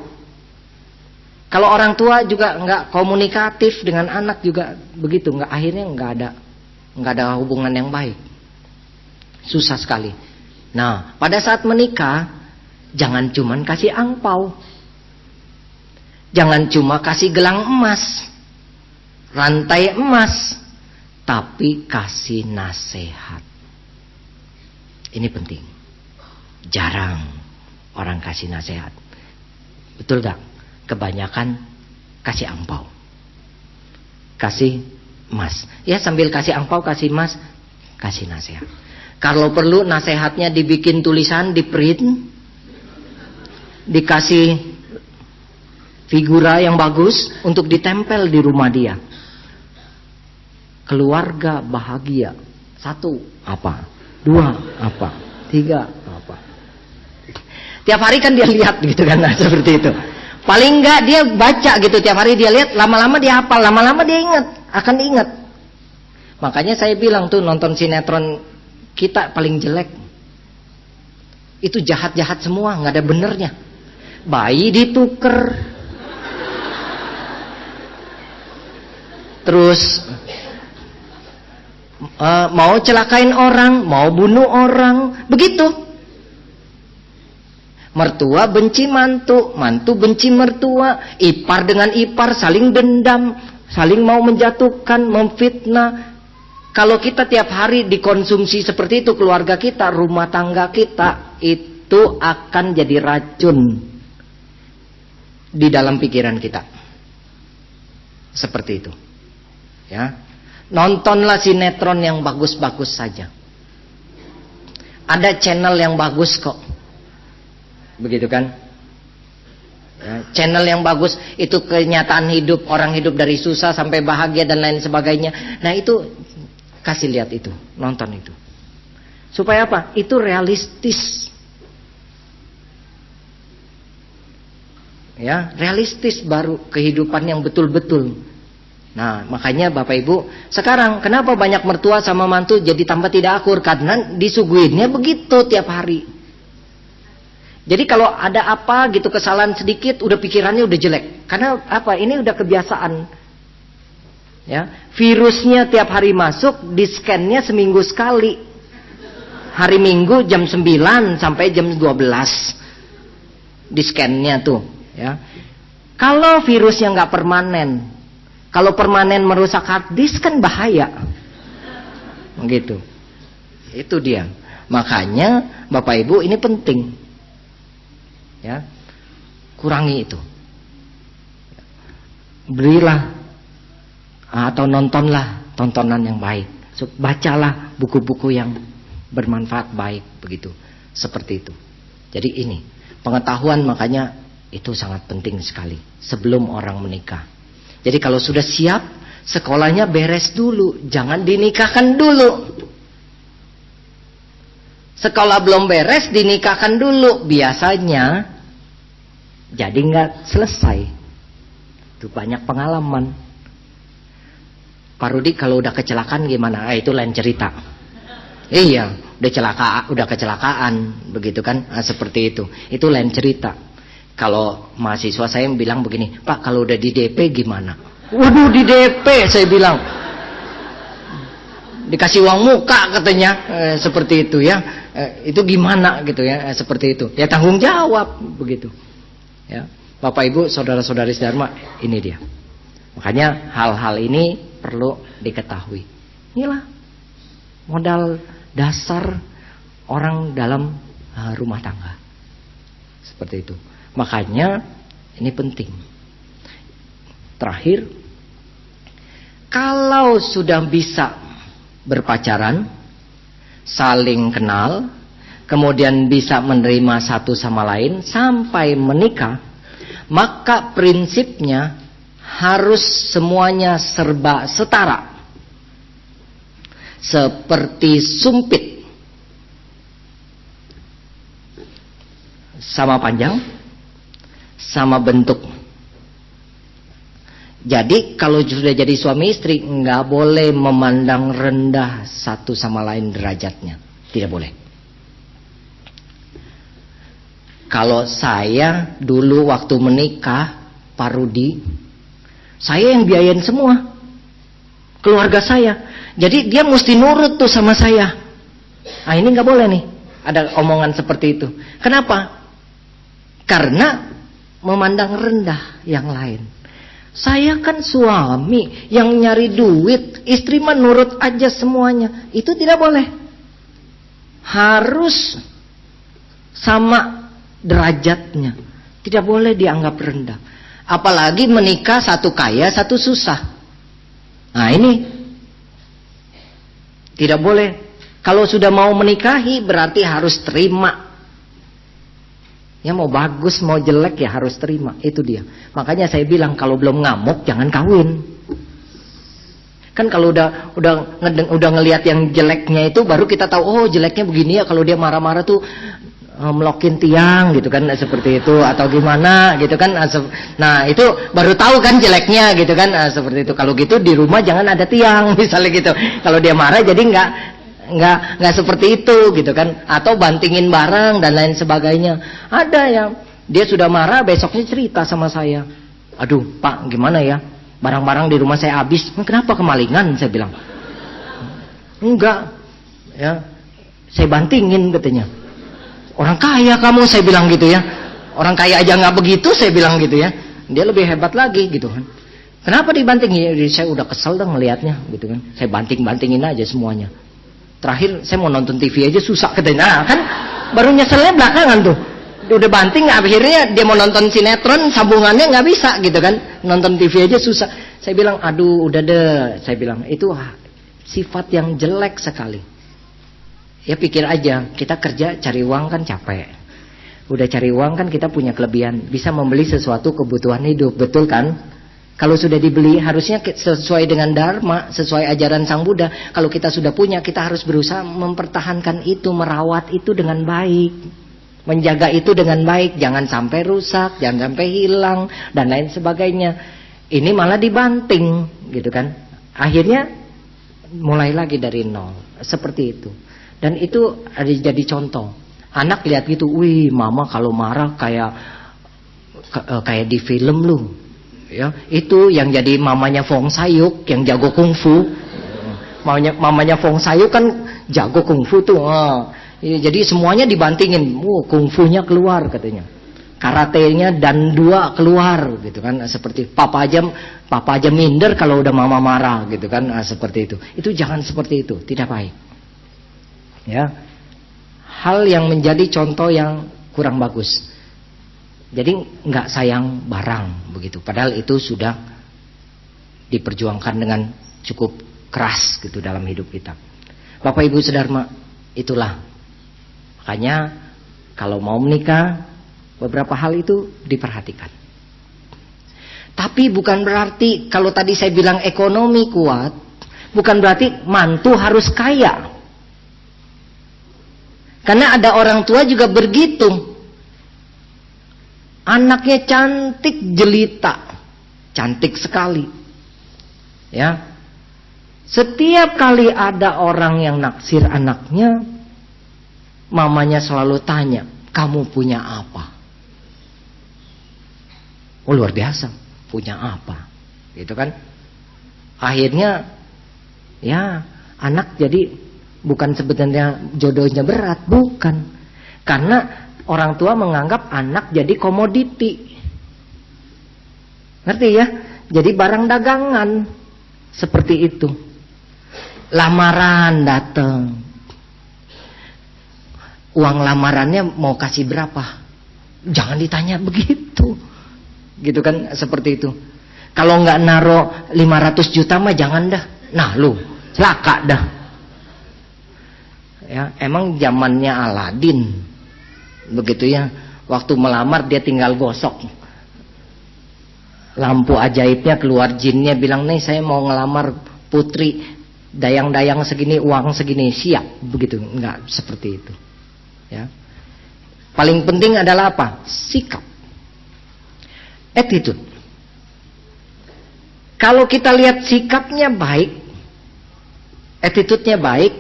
Kalau orang tua juga nggak komunikatif dengan anak juga begitu, akhirnya nggak ada hubungan yang baik. Susah sekali. Nah, pada saat menikah, jangan cuman kasih angpau, jangan cuma kasih gelang emas, rantai emas, tapi kasih nasihat. Ini penting. Jarang orang kasih nasihat. Betul gak? Kebanyakan kasih angpau, kasih emas. Ya sambil kasih angpau, kasih emas, kasih nasihat. Kalau perlu nasihatnya dibikin tulisan, di print, dikasih figura yang bagus untuk ditempel di rumah dia. Keluarga bahagia. 1 apa? 2 apa? 3 apa? Tiap hari kan dia lihat gitu kan, seperti itu. Paling enggak dia baca gitu tiap hari, dia lihat, lama-lama dia hafal, lama-lama dia akan ingat. Makanya saya bilang tuh, nonton sinetron kita paling jelek itu jahat-jahat semua, nggak ada benernya. Bayi dituker, terus mau celakain orang, mau bunuh orang, begitu. Mertua benci mantu, mantu benci mertua, ipar dengan ipar saling dendam, saling mau menjatuhkan, memfitnah. Kalau kita tiap hari dikonsumsi seperti itu, keluarga kita, rumah tangga kita, itu akan jadi racun di dalam pikiran kita. Seperti itu. Ya. Nontonlah sinetron yang bagus-bagus saja. Ada channel yang bagus kok. Begitu kan? Ya, channel yang bagus itu kenyataan hidup, orang hidup dari susah sampai bahagia dan lain sebagainya. Nah itu kasih lihat itu, nonton itu. Supaya apa? Itu realistis. Ya, realistis baru kehidupan yang betul-betul. Nah, makanya Bapak Ibu, sekarang kenapa banyak mertua sama mantu jadi tambah tidak akur? Karena disuguhinnya begitu tiap hari. Jadi kalau ada apa gitu, kesalahan sedikit, udah pikirannya udah jelek. Karena apa? Ini udah kebiasaan. Ya, virusnya tiap hari masuk, di scan-nya seminggu sekali. Hari Minggu jam 9 sampai jam 12. Di scan-nya tuh, ya. Kalau virusnya nggak permanen, kalau permanen merusak hard disk kan bahaya. Begitu. Itu dia. Makanya Bapak Ibu ini penting. Ya, kurangi itu. Berilah atau nontonlah tontonan yang baik. Bacalah buku-buku yang bermanfaat baik, begitu. Seperti itu. Jadi ini pengetahuan, makanya itu sangat penting sekali sebelum orang menikah. Jadi kalau sudah siap, sekolahnya beres dulu, jangan dinikahkan dulu. Sekolah belum beres, dinikahkan dulu. Biasanya jadi nggak selesai. Itu banyak pengalaman. Pak Rudi kalau udah kecelakaan gimana? Itu lain cerita. Iya, udah kecelakaan begitu kan? Seperti itu. Itu lain cerita. Kalau mahasiswa saya bilang begini, Pak kalau udah di DP gimana? Waduh, di DP saya bilang. Dikasih uang muka katanya, seperti itu ya. Itu gimana gitu ya, seperti itu. Ya tanggung jawab begitu. Ya. Bapak Ibu, saudara-saudari Dharma, ini dia. Makanya hal-hal ini perlu diketahui. Inilah modal dasar orang dalam rumah tangga. Seperti itu. Makanya ini penting. Terakhir, kalau sudah bisa berpacaran, saling kenal, kemudian bisa menerima satu sama lain sampai menikah, maka prinsipnya harus semuanya serba setara. Seperti sumpit, sama panjang, sama bentuk. Jadi kalau sudah jadi suami istri, nggak boleh memandang rendah satu sama lain derajatnya, tidak boleh. Kalau saya dulu waktu menikah, Pak Rudi, saya yang biayain semua, keluarga saya. Jadi dia mesti nurut tuh sama saya. Nah ini nggak boleh nih, ada omongan seperti itu. Kenapa? Karena memandang rendah yang lain. Saya kan suami yang nyari duit, istri menurut aja semuanya. Itu tidak boleh. Harus sama derajatnya. Tidak boleh dianggap rendah. Apalagi menikah satu kaya, satu susah. Nah ini tidak boleh. Kalau sudah mau menikahi berarti harus terima. Ya mau bagus mau jelek ya harus terima. Itu dia. Makanya saya bilang kalau belum ngamuk jangan kawin. Kan kalau udah ngelihat yang jeleknya itu baru kita tahu, oh jeleknya begini ya, kalau dia marah-marah tuh melokin tiang gitu kan, seperti itu, atau gimana gitu kan. Nah itu baru tahu kan jeleknya gitu kan, seperti itu. Kalau gitu di rumah jangan ada tiang misalnya gitu. Kalau dia marah jadi nggak seperti itu gitu kan, atau bantingin barang dan lain sebagainya. Ada yang dia sudah marah besoknya cerita sama saya, aduh Pak gimana ya, barang-barang di rumah saya habis. Kenapa, kemalingan? Saya bilang enggak ya, saya bantingin katanya. Orang kaya kamu, saya bilang gitu ya. Orang kaya aja nggak begitu, saya bilang gitu ya. Dia lebih hebat lagi gitu kan. Kenapa dibanting? Ya, saya udah kesel dah ngelihatnya gitu kan. Saya banting-bantingin aja semuanya. Terakhir saya mau nonton TV aja susah katanya. Nah, kan baru nyeselnya belakangan tuh. Udah banting, akhirnya dia mau nonton sinetron, sambungannya nggak bisa gitu kan. Nonton TV aja susah. Saya bilang, aduh udah deh. Saya bilang itu sifat yang jelek sekali. Ya pikir aja, kita kerja cari uang kan capek. Udah cari uang kan kita punya kelebihan, bisa membeli sesuatu kebutuhan hidup, betul kan? Kalau sudah dibeli harusnya sesuai dengan dharma, sesuai ajaran Sang Buddha. Kalau kita sudah punya, kita harus berusaha mempertahankan itu, merawat itu dengan baik, menjaga itu dengan baik, jangan sampai rusak, jangan sampai hilang dan lain sebagainya. Ini malah dibanting gitu kan. Akhirnya mulai lagi dari nol, seperti itu. Dan itu ada jadi contoh. Anak lihat gitu, wih mama kalau marah kayak di film lu. Ya, itu yang jadi mamanya Fong Sayuk yang jago kungfu. Mamanya Fong Sayuk kan jago kungfu tuh. Jadi semuanya dibantingin. Kungfunya keluar katanya. Karatenya dan dua keluar gitu kan, seperti papa aja minder kalau udah mama marah gitu kan, seperti itu. Itu jangan seperti itu, tidak baik. Ya, hal yang menjadi contoh yang kurang bagus. Jadi nggak sayang barang begitu. Padahal itu sudah diperjuangkan dengan cukup keras gitu dalam hidup kita. Bapak Ibu Sedharma, itulah. Makanya kalau mau menikah beberapa hal itu diperhatikan. Tapi bukan berarti kalau tadi saya bilang ekonomi kuat, bukan berarti mantu harus kaya. Karena ada orang tua juga begitu. Anaknya cantik jelita. Cantik sekali. Ya. Setiap kali ada orang yang naksir anaknya, mamanya selalu tanya, kamu punya apa? Oh, luar biasa, punya apa? Gitu kan? Akhirnya ya anak jadi bukan sebenarnya jodohnya berat, bukan. Karena orang tua menganggap anak jadi komoditi. Ngerti ya? Jadi barang dagangan. Seperti itu. Lamaran datang. Uang lamarannya mau kasih berapa? Jangan ditanya begitu. Gitu kan, seperti itu. Kalau nggak naro 500 juta mah jangan dah. Nah lu, celaka dah. Ya, emang zamannya Aladin. Begitu ya. Waktu melamar dia tinggal gosok lampu ajaibnya, keluar jinnya bilang, nih saya mau ngelamar putri, dayang-dayang segini, uang segini, siap. Begitu, enggak seperti itu. Ya. Paling penting adalah apa? Sikap, attitude. Kalau kita lihat sikapnya baik, attitude-nya baik,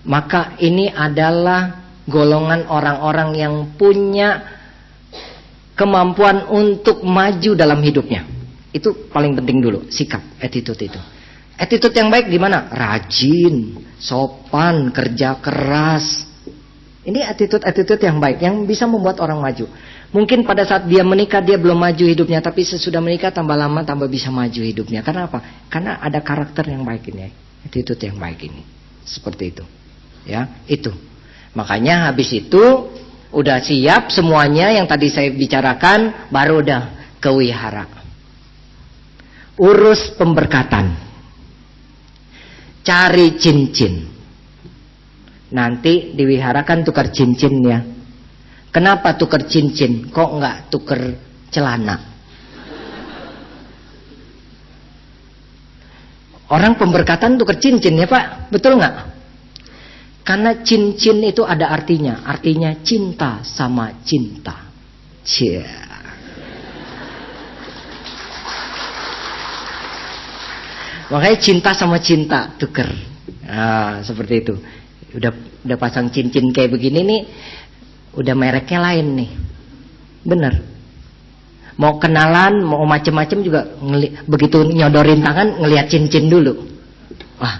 maka ini adalah golongan orang-orang yang punya kemampuan untuk maju dalam hidupnya. Itu paling penting dulu, sikap, attitude itu. Attitude yang baik gimana? Rajin, sopan, kerja keras. Ini attitude yang baik, yang bisa membuat orang maju. Mungkin pada saat dia menikah dia belum maju hidupnya, tapi sesudah menikah tambah lama tambah bisa maju hidupnya. Karena apa? Karena ada karakter yang baik ini, attitude yang baik ini. Seperti itu. Ya, itu. Makanya habis itu udah siap semuanya yang tadi saya bicarakan, baru udah ke wihara. Urus pemberkatan. Cari cincin. Nanti di wihara kan tukar cincinnya. Kenapa tukar cincin? Kok nggak tukar celana? Orang pemberkatan tukar cincin ya Pak, betul nggak? Karena cincin itu ada artinya. Artinya cinta sama cinta. Cia. Makanya cinta sama cinta tuker. Nah, seperti itu. Udah pasang cincin kayak begini nih, udah mereknya lain nih. Bener. Mau kenalan, mau macem-macem juga begitu nyodorin tangan ngelihat cincin dulu. Wah,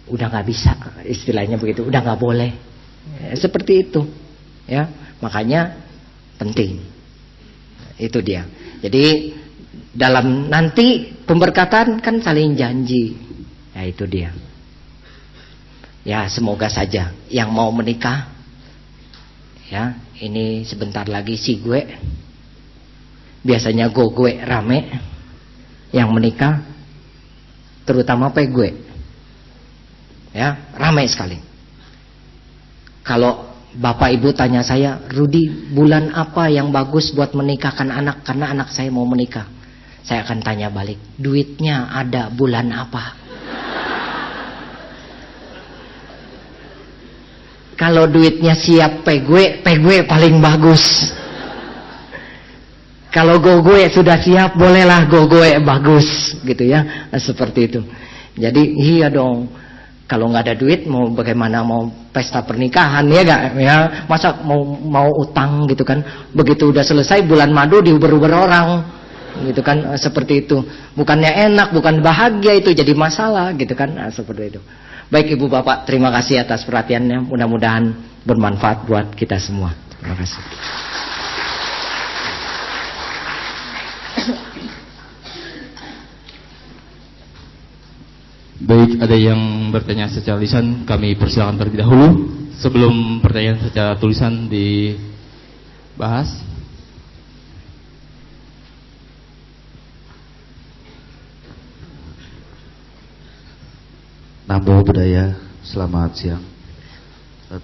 udah nggak bisa, istilahnya begitu, udah nggak boleh. Seperti itu, ya. Makanya penting. Itu dia. Jadi dalam nanti pemberkatan kan saling janji. Ya itu dia. Ya semoga saja yang mau menikah, ya ini sebentar lagi si gue, biasanya gue rame, yang menikah, terutama gue, ya rame sekali. Kalau bapak ibu tanya saya, Rudi bulan apa yang bagus buat menikahkan anak, karena anak saya mau menikah, saya akan tanya balik, duitnya ada bulan apa? Kalau duitnya siap gue paling bagus. Kalau gue sudah siap, bolehlah gue bagus, gitu ya, seperti itu. Jadi iya dong, kalau nggak ada duit mau bagaimana mau pesta pernikahan ya gak? Ya masa mau utang gitu kan? Begitu udah selesai bulan madu diuber-uber orang, gitu kan, seperti itu. Bukannya enak, bukan bahagia, itu jadi masalah, gitu kan, seperti itu. Baik Ibu Bapak, terima kasih atas perhatiannya. Mudah-mudahan bermanfaat buat kita semua. Terima kasih. Baik, ada yang bertanya secara lisan, kami persilakan terlebih dahulu. Sebelum pertanyaan secara tulisan dibahas. Namo Buddhaya, selamat siang.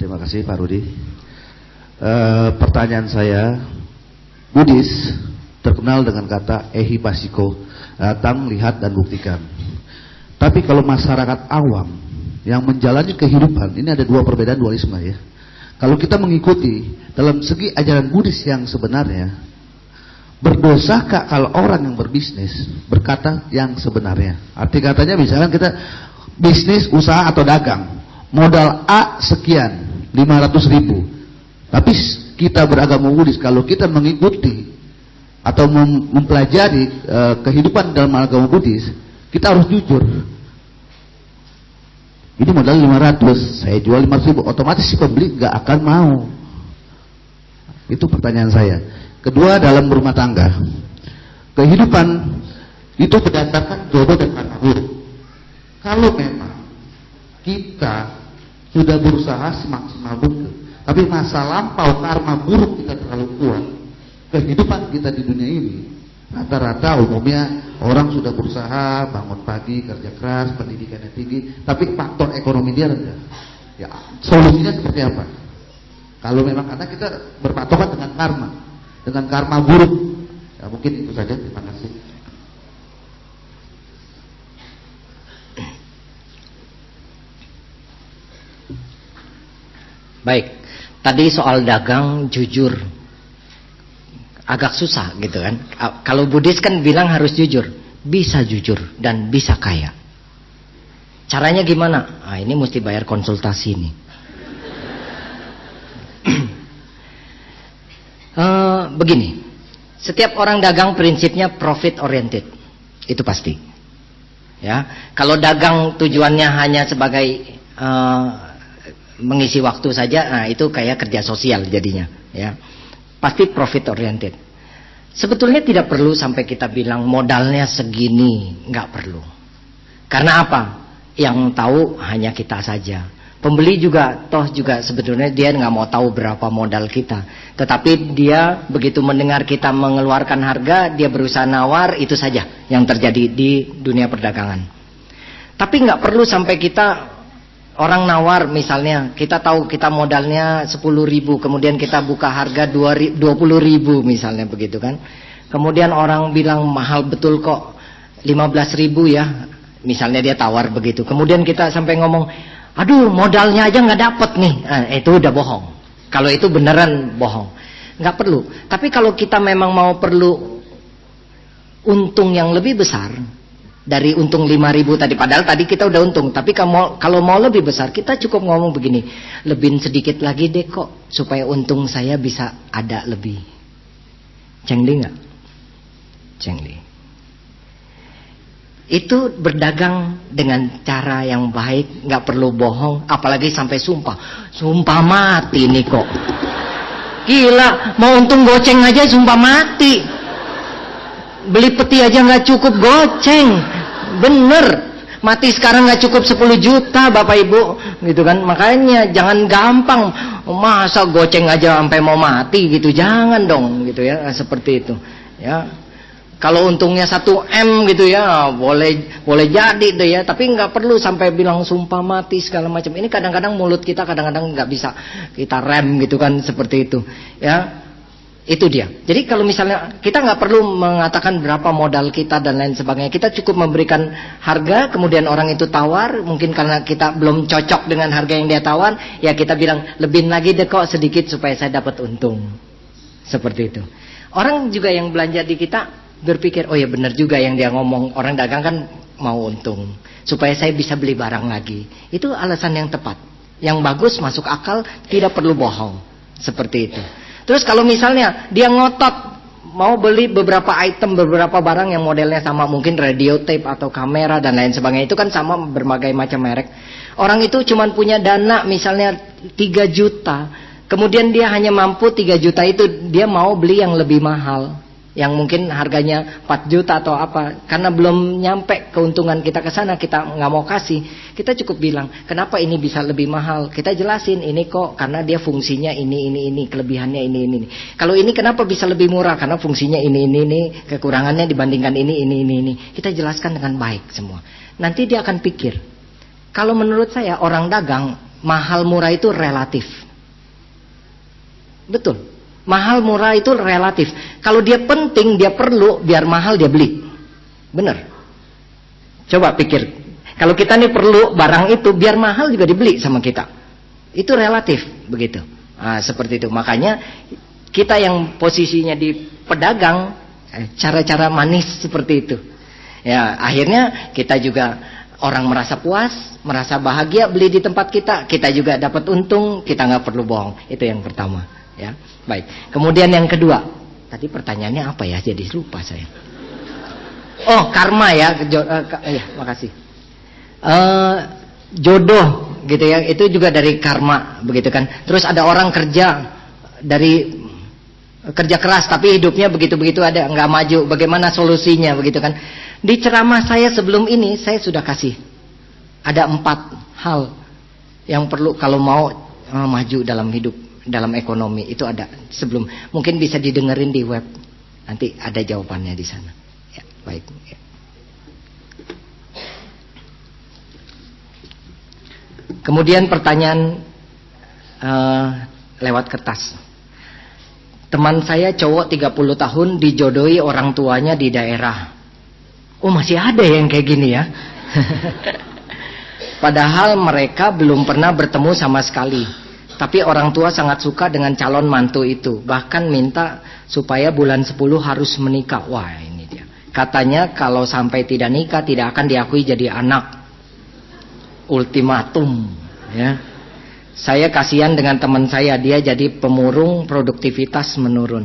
Terima kasih Pak Rudi. Pertanyaan saya, Buddhis terkenal dengan kata ehipasiko, datang, lihat dan buktikan. Tapi kalau masyarakat awam yang menjalani kehidupan, ini ada dua perbedaan dualisme ya. Kalau kita mengikuti dalam segi ajaran Buddhis yang sebenarnya, Berdosakah kalau orang yang berbisnis berkata yang sebenarnya? Arti katanya misalkan kita bisnis, usaha atau dagang, modal A sekian, 500.000. Tapi kita beragama Buddhis, kalau kita mengikuti atau mempelajari kehidupan dalam agama Buddhis, kita harus jujur. Ini modal 500, saya jual 500.000, otomatis si pembeli nggak akan mau. Itu pertanyaan saya. Kedua, dalam berumah tangga, kehidupan itu berdasarkan jodoh dan karma buruk. Kalau memang kita sudah berusaha semaksimal mungkin, tapi masa lampau karma buruk kita terlalu kuat, kehidupan kita di dunia ini rata-rata umumnya orang sudah berusaha bangun pagi, kerja keras, pendidikannya tinggi, tapi faktor ekonomi dia rendah. Ya, solusinya seperti apa? Kalau memang karena kita berpatokan dengan karma buruk, ya mungkin itu saja. Terima kasih. Baik, tadi soal dagang jujur, agak susah gitu kan. Kalau Buddhis kan bilang harus jujur, bisa jujur dan bisa kaya. Caranya gimana? Ah, ini mesti bayar konsultasi nih. Begini, setiap orang dagang prinsipnya profit oriented, itu pasti. Ya, kalau dagang tujuannya hanya sebagai mengisi waktu saja, nah itu kayak kerja sosial jadinya. Ya, pasti profit oriented. Sebetulnya tidak perlu sampai kita bilang modalnya segini, nggak perlu. Karena apa? Yang tahu hanya kita saja. Pembeli juga toh juga sebetulnya dia nggak mau tahu berapa modal kita, tetapi dia begitu mendengar kita mengeluarkan harga, dia berusaha nawar, itu saja yang terjadi di dunia perdagangan. Tapi nggak perlu sampai kita orang nawar, misalnya kita tahu kita modalnya 10.000, kemudian kita buka harga 20.000 misalnya begitu kan, kemudian orang bilang mahal betul kok 15.000 ya, misalnya dia tawar begitu, kemudian kita sampai ngomong, aduh modalnya aja nggak dapet nih, nah, itu udah bohong. Kalau itu beneran bohong, nggak perlu. Tapi kalau kita memang mau perlu untung yang lebih besar dari untung 5.000 tadi, padahal tadi kita udah untung, tapi kalau mau lebih besar kita cukup ngomong begini, lebih sedikit lagi deh kok supaya untung saya bisa ada lebih. Cengli nggak? Cengli. Itu berdagang dengan cara yang baik, nggak perlu bohong, apalagi sampai sumpah mati nih kok. Gila, mau untung goceng aja sumpah mati. Beli peti aja nggak cukup goceng, bener. Mati sekarang nggak cukup 10 juta Bapak Ibu, gitu kan? Makanya jangan gampang, masa goceng aja sampai mau mati gitu, jangan dong, gitu ya, seperti itu, ya. Kalau untungnya 1M gitu ya, boleh jadi deh ya, tapi nggak perlu sampai bilang sumpah mati segala macam. Ini kadang-kadang mulut kita kadang-kadang nggak bisa kita rem gitu kan, seperti itu. Ya, itu dia. Jadi kalau misalnya kita nggak perlu mengatakan berapa modal kita dan lain sebagainya, kita cukup memberikan harga, kemudian orang itu tawar, mungkin karena kita belum cocok dengan harga yang dia tawar, ya kita bilang lebihin lagi deh kok sedikit supaya saya dapat untung. Seperti itu. Orang juga yang belanja di kita berpikir, oh ya benar juga yang dia ngomong, orang dagang kan mau untung supaya saya bisa beli barang lagi. Itu alasan yang tepat, yang bagus, masuk akal, tidak perlu bohong. Seperti itu. Terus kalau misalnya dia ngotot mau beli beberapa item, beberapa barang yang modelnya sama, mungkin radio tape atau kamera dan lain sebagainya, itu kan sama berbagai macam merek. Orang itu cuma punya dana misalnya 3 juta, kemudian dia hanya mampu 3 juta itu dia mau beli yang lebih mahal, yang mungkin harganya 4 juta atau apa, karena belum nyampe keuntungan kita ke sana, kita nggak mau kasih. Kita cukup bilang, kenapa ini bisa lebih mahal? Kita jelasin, ini kok karena dia fungsinya ini, kelebihannya ini. Kalau ini kenapa bisa lebih murah? Karena fungsinya ini, kekurangannya dibandingkan ini. Kita jelaskan dengan baik semua. Nanti dia akan pikir, kalau menurut saya orang dagang mahal murah itu relatif. Betul. Mahal murah itu relatif. Kalau dia penting, dia perlu, biar mahal dia beli. Benar. Coba pikir, kalau kita nih perlu barang itu, biar mahal juga dibeli sama kita. Itu relatif, begitu. Nah, seperti itu. Makanya kita yang posisinya di pedagang, Cara-cara manis seperti itu. Ya, akhirnya kita juga orang merasa puas, merasa bahagia beli di tempat kita juga dapat untung, kita nggak perlu bohong. Itu yang pertama, ya. Baik. Kemudian yang kedua, tadi pertanyaannya apa ya? Jadi lupa saya. Oh, karma ya. Ya, makasih. Jodoh gitu ya, itu juga dari karma begitu kan. Terus ada orang kerja keras tapi hidupnya begitu-begitu ada, nggak maju, bagaimana solusinya begitu kan. Di ceramah saya sebelum ini saya sudah kasih ada 4 hal yang perlu kalau mau maju dalam hidup, dalam ekonomi, itu ada sebelum, mungkin bisa didengerin di web, nanti ada jawabannya di sana ya. Baik ya. Kemudian pertanyaan lewat kertas. Teman saya cowok 30 tahun dijodohi orang tuanya di daerah. Oh, masih ada yang kayak gini ya. Padahal mereka belum pernah bertemu sama sekali. Tapi orang tua sangat suka dengan calon mantu itu. Bahkan minta supaya bulan 10 harus menikah. Wah, ini dia. Katanya kalau sampai tidak nikah tidak akan diakui jadi anak. Ultimatum ya. Saya kasihan dengan teman saya, dia jadi pemurung, produktivitas menurun.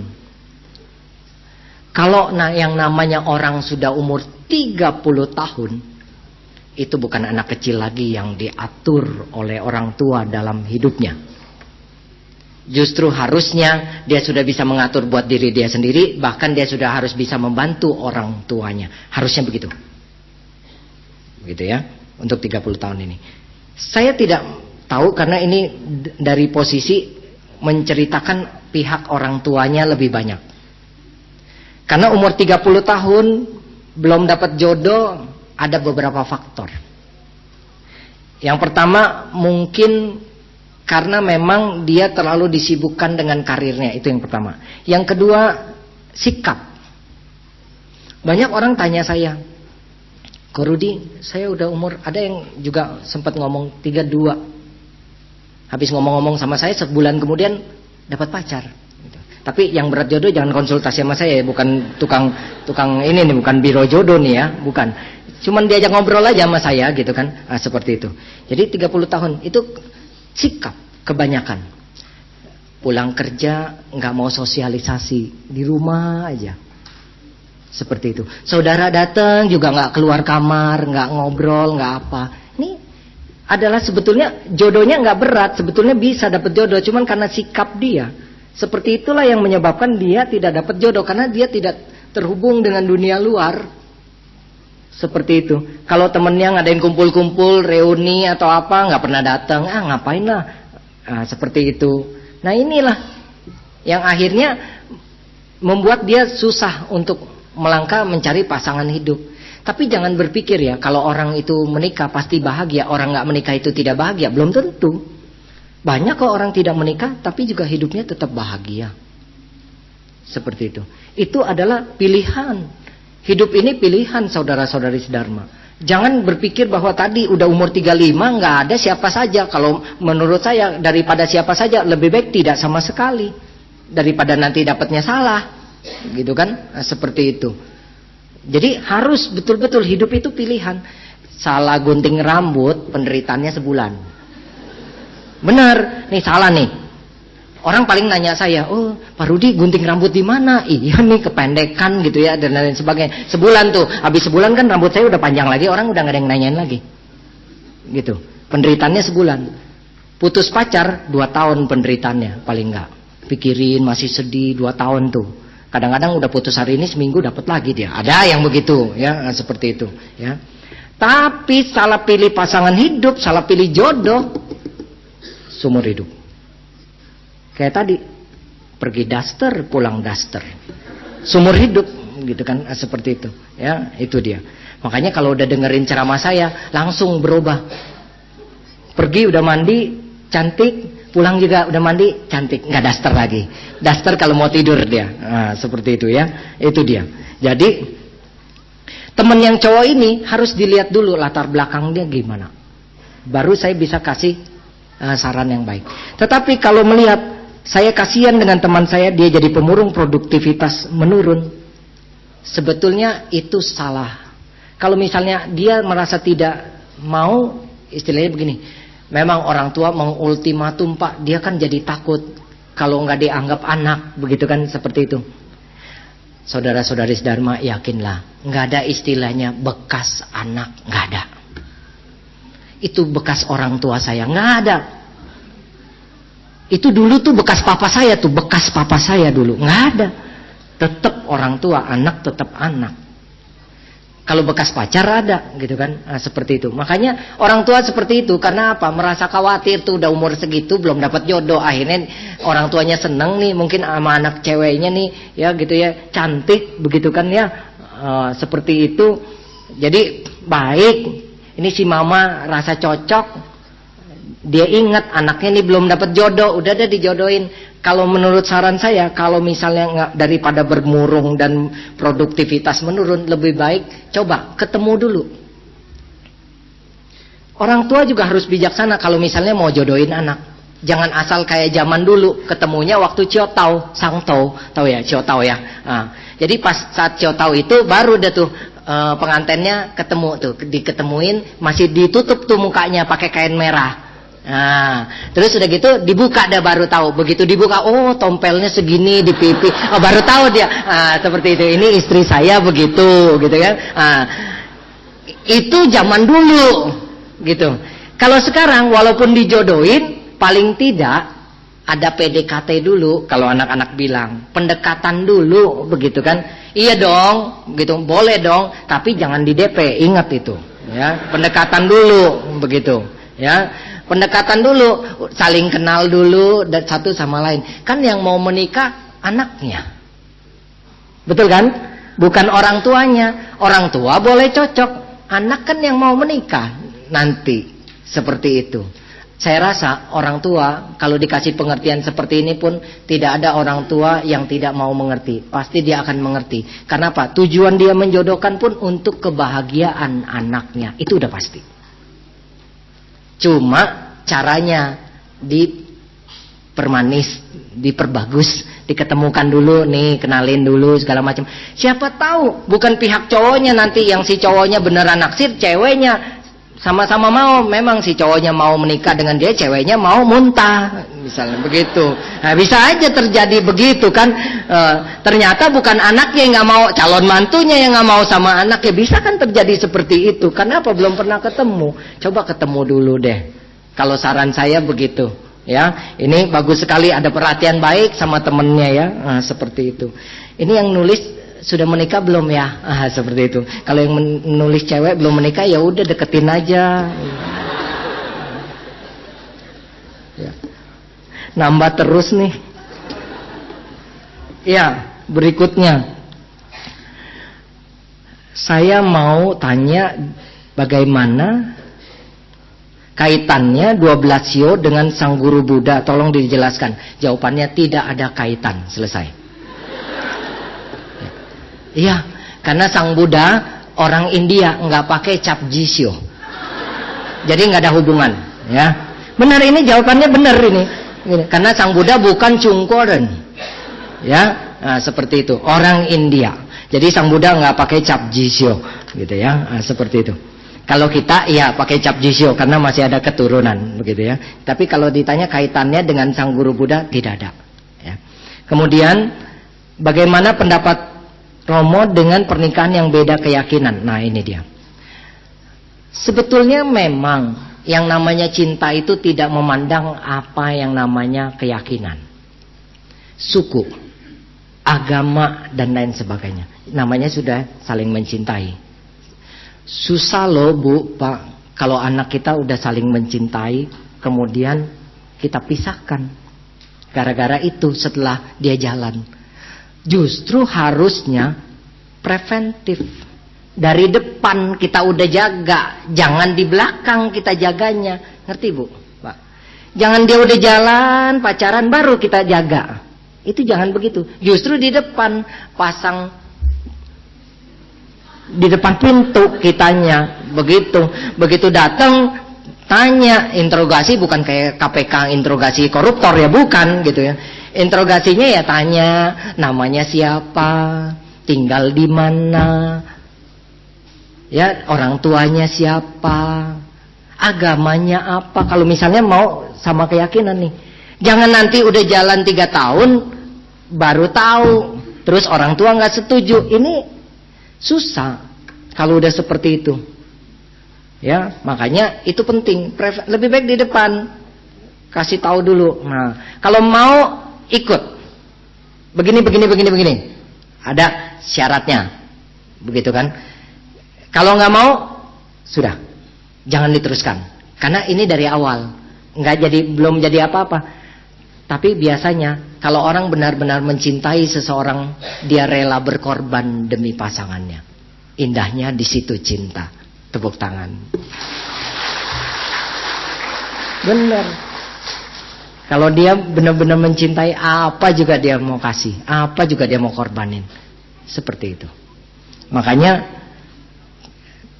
Kalau yang namanya orang sudah umur 30 tahun, itu bukan anak kecil lagi yang diatur oleh orang tua dalam hidupnya. Justru harusnya dia sudah bisa mengatur buat diri dia sendiri, bahkan dia sudah harus bisa membantu orang tuanya. Harusnya begitu. Begitu ya, untuk 30 tahun ini. Saya tidak tahu karena ini dari posisi menceritakan pihak orang tuanya lebih banyak. Karena umur 30 tahun belum dapat jodoh, ada beberapa faktor. Yang pertama mungkin karena memang dia terlalu disibukkan dengan karirnya, itu yang pertama. Yang kedua, sikap. Banyak orang tanya saya, Ko Rudi, saya udah umur, ada yang juga sempat ngomong 32. Habis ngomong-ngomong sama saya, sebulan kemudian dapat pacar. Tapi yang berat jodoh jangan konsultasi sama saya, bukan tukang ini nih, bukan biro jodoh nih ya, bukan. Cuman diajak ngobrol aja sama saya gitu kan, seperti itu. Jadi 30 tahun itu sikap kebanyakan. Pulang kerja nggak mau sosialisasi, di rumah aja. Seperti itu. Saudara datang juga nggak keluar kamar, nggak ngobrol, nggak apa. Ini adalah sebetulnya jodohnya nggak berat, sebetulnya bisa dapat jodoh, cuman karena sikap dia. Seperti itulah yang menyebabkan dia tidak dapat jodoh, karena dia tidak terhubung dengan dunia luar. Seperti itu. Kalau temennya ngadain kumpul-kumpul, reuni atau apa, nggak pernah datang, ngapain lah. Seperti itu. Nah inilah yang akhirnya membuat dia susah untuk melangkah mencari pasangan hidup. Tapi jangan berpikir ya, kalau orang itu menikah pasti bahagia, orang nggak menikah itu tidak bahagia. Belum tentu. Banyak kok orang tidak menikah tapi juga hidupnya tetap bahagia. Seperti itu. Itu adalah pilihan. Hidup ini pilihan, saudara-saudari sedharma. Jangan berpikir bahwa tadi udah umur 35 nggak ada siapa saja. Kalau menurut saya daripada siapa saja lebih baik tidak sama sekali, daripada nanti dapatnya salah. Gitu kan, seperti itu. Jadi harus betul-betul hidup itu pilihan. Salah gunting rambut penderitaannya sebulan. Benar, nih salah nih. Orang paling nanya saya, oh Pak Rudi gunting rambut di mana? Iya nih kependekan gitu ya dan lain sebagainya. Sebulan tuh, habis sebulan kan rambut saya udah panjang lagi, orang udah nggak ada yang nanyain lagi. Gitu. Penderitaannya sebulan. Putus pacar 2 tahun penderitaannya paling nggak. Pikirin masih sedih 2 tahun tuh. Kadang-kadang udah putus hari ini seminggu dapat lagi dia. Ada yang begitu ya, seperti itu ya. Tapi salah pilih pasangan hidup, salah pilih jodoh, seumur hidup. Kayak tadi pergi daster, pulang daster. Seumur hidup gitu kan, seperti itu ya, itu dia. Makanya kalau udah dengerin ceramah saya langsung berubah. Pergi udah mandi, cantik. Pulang juga udah mandi, cantik, nggak daster lagi. Daster kalau mau tidur dia. Nah, seperti itu ya. Itu dia. Jadi teman yang cowok ini harus dilihat dulu latar belakang dia gimana. Baru saya bisa kasih saran yang baik. Tetapi kalau melihat saya kasihan dengan teman saya, dia jadi pemurung, produktivitas menurun. sebetulnya itu salah. Kalau misalnya dia merasa tidak mau, istilahnya begini, memang orang tua mengultimatum Pak, dia kan jadi takut kalau nggak dianggap anak, begitu kan, seperti itu. Saudara-saudari Dharma, yakinlah, nggak ada istilahnya bekas anak, nggak ada. Itu bekas orang tua saya, nggak ada. Itu dulu tuh bekas papa saya tuh, bekas papa saya dulu, nggak ada. Tetap orang tua, anak tetap anak. Kalau bekas pacar ada, gitu kan, nah, seperti itu. Makanya orang tua seperti itu, karena apa? Merasa khawatir tuh, udah umur segitu belum dapat jodoh. Akhirnya orang tuanya seneng nih, mungkin sama anak ceweknya nih, ya gitu ya, cantik, begitu kan ya, seperti itu. Jadi baik, ini si mama rasa cocok, dia ingat anaknya nih belum dapat jodoh, udah ada dijodohin. Kalau menurut saran saya, kalau misalnya daripada bermurung dan produktivitas menurun, lebih baik coba ketemu dulu. Orang tua juga harus bijaksana kalau misalnya mau jodohin anak. Jangan asal kayak zaman dulu, ketemunya waktu ciotau, sangtau, tahu ya ciotau ya. Nah, jadi pas saat ciotau itu baru deh tuh pengantennya ketemu tuh, diketemuin masih ditutup tuh mukanya pakai kain merah. Nah, terus udah gitu dibuka dah baru tahu. Begitu dibuka, oh tompelnya segini di pipi. Oh, baru tahu dia. Seperti itu. Ini istri saya begitu, gitu kan. Itu zaman dulu, gitu. Kalau sekarang walaupun dijodohin, paling tidak ada PDKT dulu. Kalau anak-anak bilang, pendekatan dulu, begitu kan. Iya dong, gitu. Boleh dong, tapi jangan di DP. Ingat itu, ya. Pendekatan dulu, begitu, ya. Pendekatan dulu, saling kenal dulu dan satu sama lain. Kan yang mau menikah anaknya, betul kan? Bukan orang tuanya. Orang tua boleh cocok, anak kan yang mau menikah nanti, seperti itu. Saya rasa orang tua kalau dikasih pengertian seperti ini pun tidak ada orang tua yang tidak mau mengerti. Pasti dia akan mengerti. Karena apa? Tujuan dia menjodohkan pun untuk kebahagiaan anaknya. Itu udah pasti. Cuma caranya dipermanis, diperbagus, diketemukan dulu nih, kenalin dulu segala macam. Siapa tahu bukan pihak cowoknya nanti yang si cowoknya beneran naksir, ceweknya sama-sama mau. Memang si cowoknya mau menikah dengan dia, ceweknya mau muntah, misalnya begitu. Nah, bisa aja terjadi begitu kan. Ternyata bukan anaknya yang nggak mau, calon mantunya yang nggak mau sama anaknya. Bisa kan terjadi seperti itu. Kenapa belum pernah ketemu? Coba ketemu dulu deh. Kalau saran saya begitu, ya. Ini bagus sekali, ada perhatian baik sama temennya ya. Nah, seperti itu. Ini yang nulis sudah menikah belum ya? Seperti itu. Kalau yang menulis cewek belum menikah, ya udah deketin aja. Ya. Nambah terus nih. Ya, berikutnya. Saya mau tanya bagaimana kaitannya 12 sio dengan sang guru Buddha, tolong dijelaskan. Jawabannya tidak ada kaitan, selesai. Iya, karena sang Buddha orang India, nggak pakai cap jisyo. Jadi nggak ada hubungan, ya. Benar, ini jawabannya benar ini. Karena sang Buddha bukan Cungkoren. Ya, nah, seperti itu. Orang India. Jadi sang Buddha nggak pakai cap jisyo, gitu ya. Nah, seperti itu. Kalau kita ya pakai cap jisyo karena masih ada keturunan, begitu ya. Tapi kalau ditanya kaitannya dengan sang guru Buddha, tidak ada. Ya. Kemudian bagaimana pendapat Romo dengan pernikahan yang beda keyakinan? Nah, ini dia. Sebetulnya memang yang namanya cinta itu tidak memandang apa yang namanya keyakinan, suku, agama dan lain sebagainya. Namanya sudah saling mencintai. Susah loh Bu, Pak, kalau anak kita udah saling mencintai, kemudian kita pisahkan gara-gara itu setelah dia jalan. Justru harusnya preventif. Dari depan kita udah jaga, jangan di belakang kita jaganya. Ngerti Bu, Pak? Jangan dia udah jalan, pacaran baru kita jaga. Itu jangan begitu. Justru di depan pasang, di depan pintu kitanya, begitu datang tanya, interogasi, bukan kayak KPK interogasi koruptor ya, bukan gitu ya. Interogasinya ya tanya namanya siapa, tinggal di mana, ya orang tuanya siapa, agamanya apa. Kalau misalnya mau sama keyakinan nih, jangan nanti udah jalan 3 tahun baru tahu, terus orang tua nggak setuju. Ini susah kalau udah seperti itu. Ya, makanya itu penting. Lebih baik di depan kasih tahu dulu. Nah, kalau mau ikut begini, ada syaratnya, begitu kan? Kalau nggak mau, sudah, jangan diteruskan. Karena ini dari awal belum jadi apa-apa. Tapi biasanya kalau orang benar-benar mencintai seseorang, dia rela berkorban demi pasangannya. Indahnya di situ cinta. Tepuk tangan. Benar. Kalau dia benar-benar mencintai, apa juga dia mau kasih, apa juga dia mau korbanin. Seperti itu. Makanya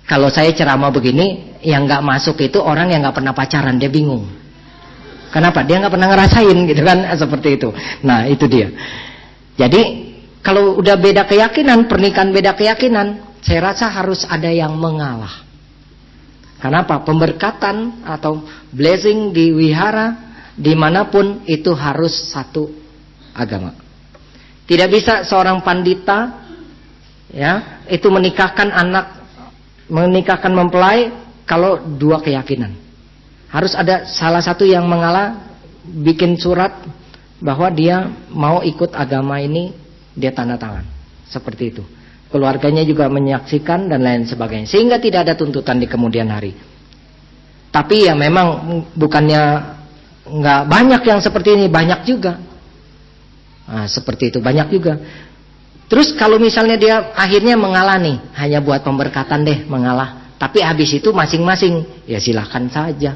kalau saya ceramah begini, yang nggak masuk itu orang yang nggak pernah pacaran, dia bingung. Kenapa? Dia nggak pernah ngerasain gitu kan, seperti itu. Nah itu dia. Jadi kalau udah beda keyakinan, pernikahan beda keyakinan, saya rasa harus ada yang mengalah. Kenapa? Pemberkatan atau blessing di wihara dimanapun itu harus satu agama. Tidak bisa seorang pandita ya itu menikahkan mempelai kalau 2 keyakinan. Harus ada salah satu yang mengalah, bikin surat bahwa dia mau ikut agama ini, dia tanda tangan. Seperti itu. Keluarganya juga menyaksikan dan lain sebagainya. Sehingga tidak ada tuntutan di kemudian hari. Tapi ya memang bukannya nggak banyak yang seperti ini, banyak juga. Nah, seperti itu, banyak juga. Terus kalau misalnya dia akhirnya mengalah nih, hanya buat pemberkatan deh, mengalah. Tapi habis itu masing-masing, ya silahkan saja.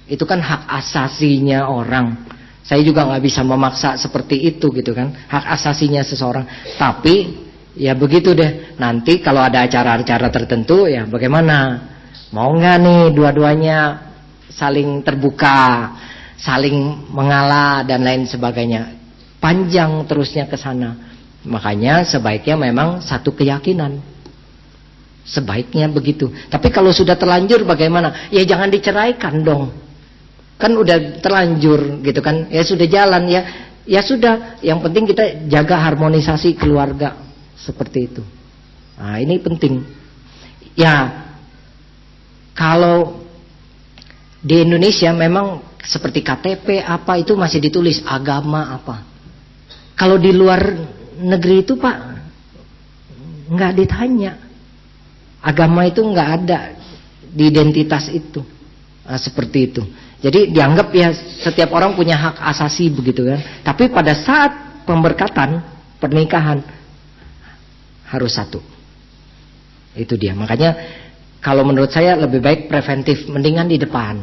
Itu kan hak asasinya orang. Saya juga nggak bisa memaksa seperti itu gitu kan, hak asasinya seseorang. Tapi ya begitu deh. Nanti kalau ada acara-acara tertentu, ya bagaimana? Mau nggak nih dua-duanya saling terbuka, saling mengalah dan lain sebagainya. Panjang terusnya ke sana. Makanya sebaiknya memang satu keyakinan. Sebaiknya begitu. Tapi kalau sudah terlanjur bagaimana? Ya jangan diceraikan dong. Kan udah terlanjur gitu kan. Ya sudah jalan ya. Ya sudah, yang penting kita jaga harmonisasi keluarga. Seperti itu. Nah, ini penting. Ya, kalau di Indonesia memang seperti KTP apa itu masih ditulis agama apa. Kalau di luar negeri itu Pak, nggak ditanya. Agama itu nggak ada di identitas itu. Nah, seperti itu. Jadi dianggap ya setiap orang punya hak asasi begitu kan. Tapi pada saat pemberkatan, pernikahan harus satu. Itu dia. Makanya kalau menurut saya lebih baik preventif, mendingan di depan.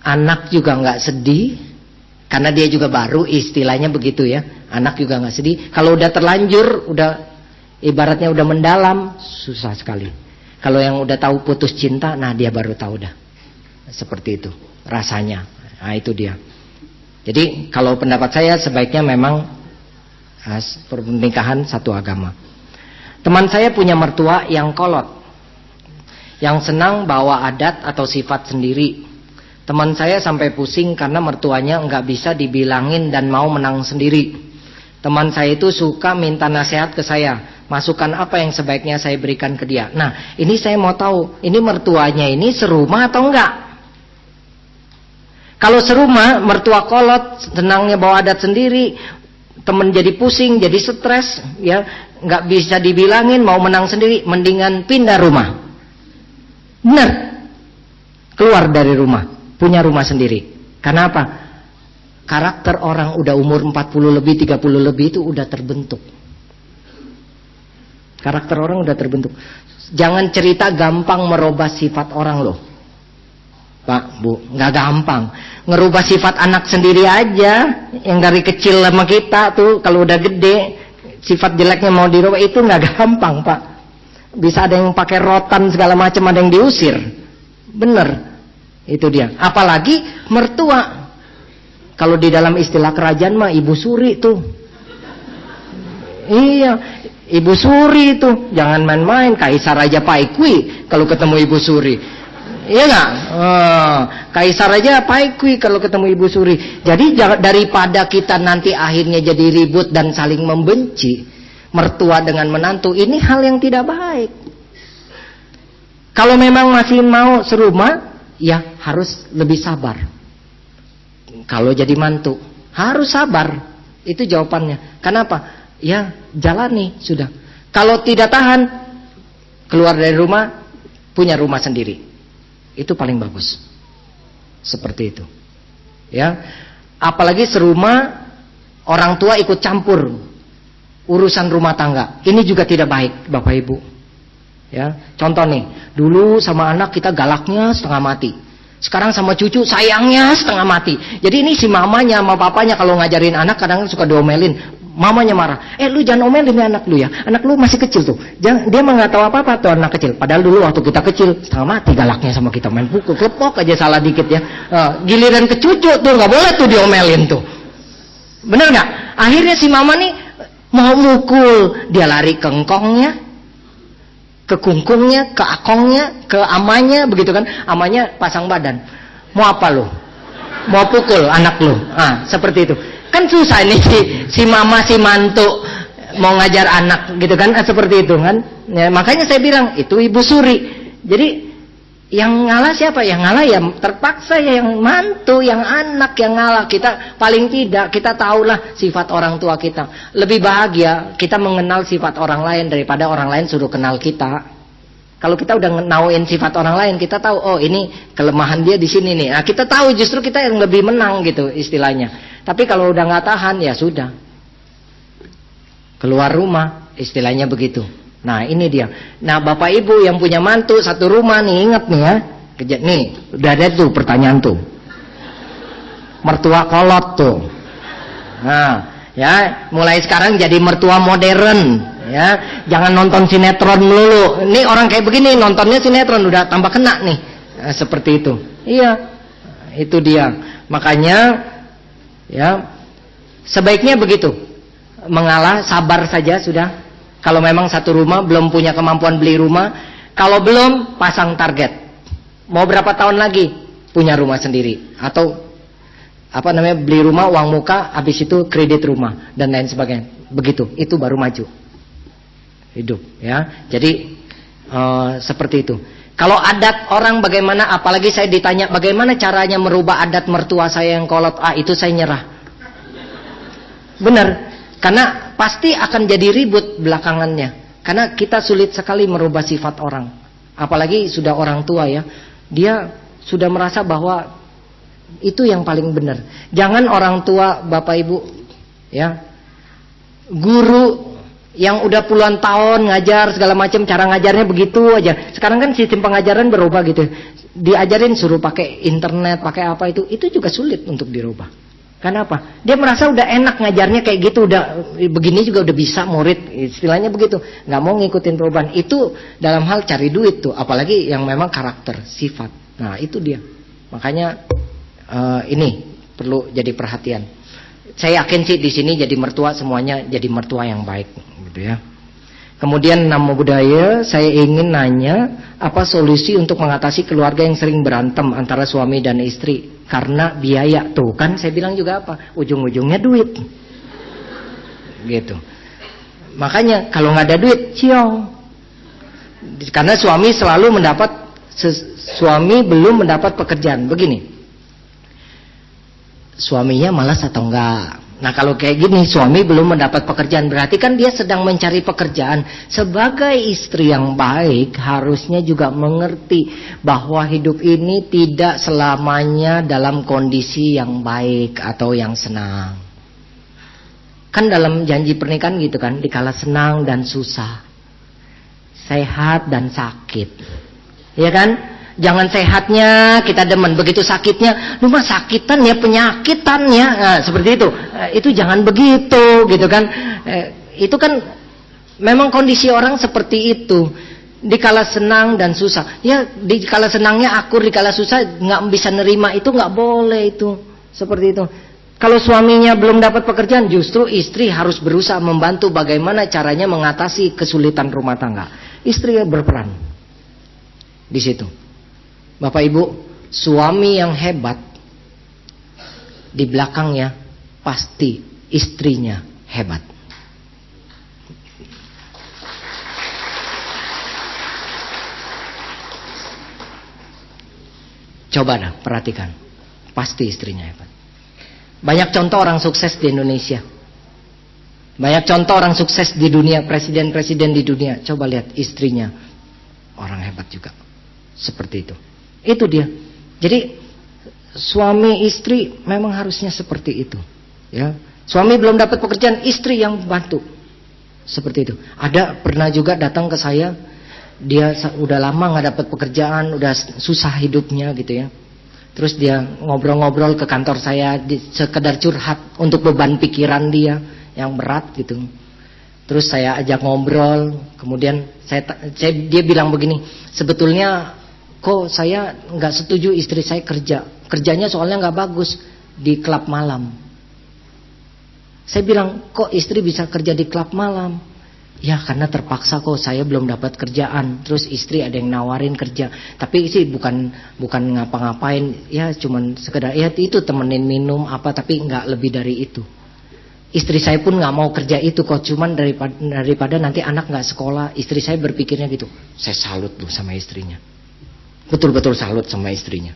Anak juga nggak sedih karena dia juga baru, istilahnya begitu ya. Anak juga nggak sedih. Kalau udah terlanjur, udah ibaratnya udah mendalam, susah sekali. Kalau yang udah tahu putus cinta, nah dia baru tahu dah. Seperti itu rasanya. Nah itu dia. Jadi kalau pendapat saya sebaiknya memang pernikahan satu agama. Teman saya punya mertua yang kolot, yang senang bawa adat atau sifat sendiri. Teman saya sampai pusing karena mertuanya nggak bisa dibilangin dan mau menang sendiri. Teman saya itu suka minta nasihat ke saya. Masukan apa yang sebaiknya saya berikan ke dia. Nah ini saya mau tahu, ini mertuanya ini serumah atau enggak? Kalau serumah, mertua kolot, senangnya bawa adat sendiri, temen jadi pusing, jadi stres, ya nggak bisa dibilangin, mau menang sendiri, mendingan pindah rumah. Benar, keluar dari rumah, punya rumah sendiri. Karena apa? Karakter orang udah umur 40 lebih, 30 lebih itu udah terbentuk. Karakter orang udah terbentuk. Jangan cerita gampang merubah sifat orang loh. Pak, Bu, nggak gampang. Ngerubah sifat anak sendiri aja, yang dari kecil sama kita tuh, kalau udah gede, sifat jeleknya mau dirubah itu nggak gampang, Pak. Bisa ada yang pakai rotan segala macam, ada yang diusir. Bener, itu dia. Apalagi mertua. Kalau di dalam istilah kerajaan mah ibu suri tuh. Iya, Ibu Suri itu, jangan main-main. Kaisar aja paikui kalau ketemu Ibu Suri. Iya nggak? Kaisar aja paikui kalau ketemu Ibu Suri. Jadi daripada kita nanti akhirnya jadi ribut dan saling membenci, mertua dengan menantu, ini hal yang tidak baik. Kalau memang masih mau serumah, ya harus lebih sabar. Kalau jadi mantu, harus sabar. Itu jawabannya. Kenapa? Ya jalani sudah. Kalau tidak tahan, keluar dari rumah, punya rumah sendiri. Itu paling bagus. Seperti itu. Ya. Apalagi serumah, orang tua ikut campur urusan rumah tangga. Ini juga tidak baik, Bapak Ibu. Ya, contoh nih, dulu sama anak kita galaknya setengah mati. Sekarang sama cucu sayangnya setengah mati. Jadi ini si mamanya sama papanya kalau ngajarin anak kadang suka diomelin. Mamanya marah. Lu jangan omelin ya anak lu ya. Anak lu masih kecil tuh. Dia mah nggak tahu apa-apa tuh anak kecil. Padahal dulu waktu kita kecil setengah mati galaknya sama kita, main pukul, klepok aja salah dikit ya. Giliran ke cucu tuh nggak boleh tuh diomelin tuh. Bener nggak? Akhirnya si mama nih mau mukul, dia lari ke engkongnya, ke kungkungnya, ke akongnya, ke amanya, begitu kan? Amanya pasang badan. Mau apa lu? Mau pukul anak lu? Seperti itu. Kan susah nih si mama si mantu mau ngajar anak gitu kan, seperti itu kan. Ya, makanya saya bilang itu Ibu Suri. Jadi yang ngalah siapa? Yang ngalah ya terpaksa ya yang mantu, yang anak yang ngalah. Kita paling tidak kita tahulah sifat orang tua kita. Lebih bahagia kita mengenal sifat orang lain daripada orang lain suruh kenal kita. Kalau kita udah nauin sifat orang lain, kita tahu oh ini kelemahan dia di sini nih. Nah, kita tahu justru kita yang lebih menang gitu istilahnya. Tapi kalau udah nggak tahan ya sudah. Keluar rumah istilahnya begitu. Nah, ini dia. Nah, Bapak Ibu yang punya mantu satu rumah nih, ingat nih ya. Nih, udah ada tuh pertanyaan tuh. Mertua kolot tuh. Nah, ya, mulai sekarang jadi mertua modern, ya. Jangan nonton sinetron melulu. Ini orang kayak begini nontonnya sinetron udah tambah kena nih. Nah, seperti itu. Iya. Itu dia. Makanya ya, sebaiknya begitu. Mengalah, sabar saja sudah. Kalau memang satu rumah belum punya kemampuan beli rumah, kalau belum pasang target. Mau berapa tahun lagi punya rumah sendiri atau beli rumah uang muka, habis itu kredit rumah dan lain sebagainya. Begitu, itu baru maju hidup ya. Jadi seperti itu. Kalau adat orang bagaimana, apalagi saya ditanya bagaimana caranya merubah adat mertua saya yang kolot, itu saya nyerah. Benar, karena pasti akan jadi ribut belakangannya. Karena kita sulit sekali merubah sifat orang. Apalagi sudah orang tua ya, dia sudah merasa bahwa itu yang paling benar. Jangan orang tua Bapak Ibu ya, guru yang udah puluhan tahun ngajar segala macam, cara ngajarnya begitu aja. Sekarang kan sistem pengajaran berubah gitu. Diajarin suruh pakai internet, pakai apa itu juga sulit untuk dirubah. Kenapa? Dia merasa udah enak ngajarnya kayak gitu, udah begini juga udah bisa murid, istilahnya begitu. Nggak mau ngikutin perubahan. Itu dalam hal cari duit tuh, apalagi yang memang karakter, sifat. Nah, itu dia. Makanya ini perlu jadi perhatian. Saya yakin sih di sini jadi mertua semuanya jadi mertua yang baik, gitu ya. Kemudian nama budaya, saya ingin nanya apa solusi untuk mengatasi keluarga yang sering berantem antara suami dan istri karena biaya. Tuh kan saya bilang juga apa, ujung-ujungnya duit, gitu. Makanya kalau nggak ada duit, ciong. Karena suami selalu suami belum mendapat pekerjaan. Begini, suaminya malas atau enggak. Nah kalau kayak gini, suami belum mendapat pekerjaan, berarti kan dia sedang mencari pekerjaan. Sebagai istri yang baik harusnya juga mengerti bahwa hidup ini tidak selamanya dalam kondisi yang baik atau yang senang. Kan dalam janji pernikahan gitu kan, dikala senang dan susah, sehat dan sakit, ya kan? Jangan sehatnya kita demen, begitu sakitnya lu mah sakitan ya, penyakitan ya, nah, seperti itu. Itu jangan begitu gitu kan. Itu kan memang kondisi orang seperti itu. Dikala senang dan susah, ya dikala senangnya akur, dikala susah nggak bisa nerima, itu nggak boleh itu. Seperti itu. Kalau suaminya belum dapat pekerjaan, justru istri harus berusaha membantu bagaimana caranya mengatasi kesulitan rumah tangga. Istri berperan di situ. Bapak Ibu, suami yang hebat di belakangnya pasti istrinya hebat. Coba dah perhatikan, pasti istrinya hebat. Banyak contoh orang sukses di Indonesia, banyak contoh orang sukses di dunia, presiden-presiden di dunia. Coba lihat istrinya, orang hebat juga. Seperti itu. Itu dia. Jadi suami istri memang harusnya seperti itu. Ya, suami belum dapat pekerjaan, istri yang bantu. Seperti itu. Ada pernah juga datang ke saya, dia udah lama nggak dapat pekerjaan, udah susah hidupnya gitu ya. Terus dia ngobrol-ngobrol ke kantor saya, sekedar curhat untuk beban pikiran dia yang berat gitu. Terus saya ajak ngobrol, kemudian dia bilang begini, sebetulnya kok saya nggak setuju istri saya kerjanya soalnya nggak bagus di klub malam. Saya bilang, kok istri bisa kerja di klub malam? Ya karena terpaksa kok, saya belum dapat kerjaan. Terus istri ada yang nawarin kerja, tapi sih bukan ngapa-ngapain, ya cuman sekedar ya itu temenin minum apa, tapi nggak lebih dari itu. Istri saya pun nggak mau kerja itu kok, cuman daripada nanti anak nggak sekolah. Istri saya berpikirnya gitu. Saya salut tuh sama istrinya, betul-betul salut sama istrinya.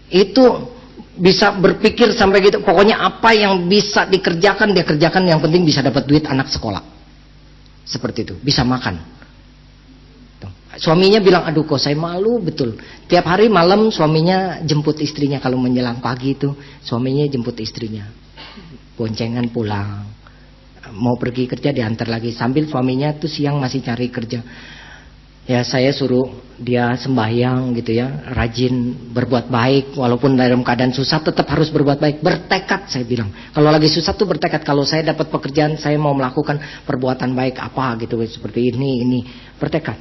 Itu bisa berpikir sampai gitu. Pokoknya apa yang bisa dikerjakan dia kerjakan, yang penting bisa dapat duit anak sekolah. Seperti itu, bisa makan. Suaminya bilang, aduh kok saya malu betul. Tiap hari malam suaminya jemput istrinya, kalau menjelang pagi itu suaminya jemput istrinya, boncengan pulang. Mau pergi kerja diantar lagi, sambil suaminya tuh siang masih cari kerja. Ya saya suruh dia sembahyang gitu ya, rajin berbuat baik, walaupun dalam keadaan susah tetap harus berbuat baik. Bertekad, saya bilang, kalau lagi susah tuh bertekad, kalau saya dapat pekerjaan saya mau melakukan perbuatan baik apa gitu, seperti ini bertekad.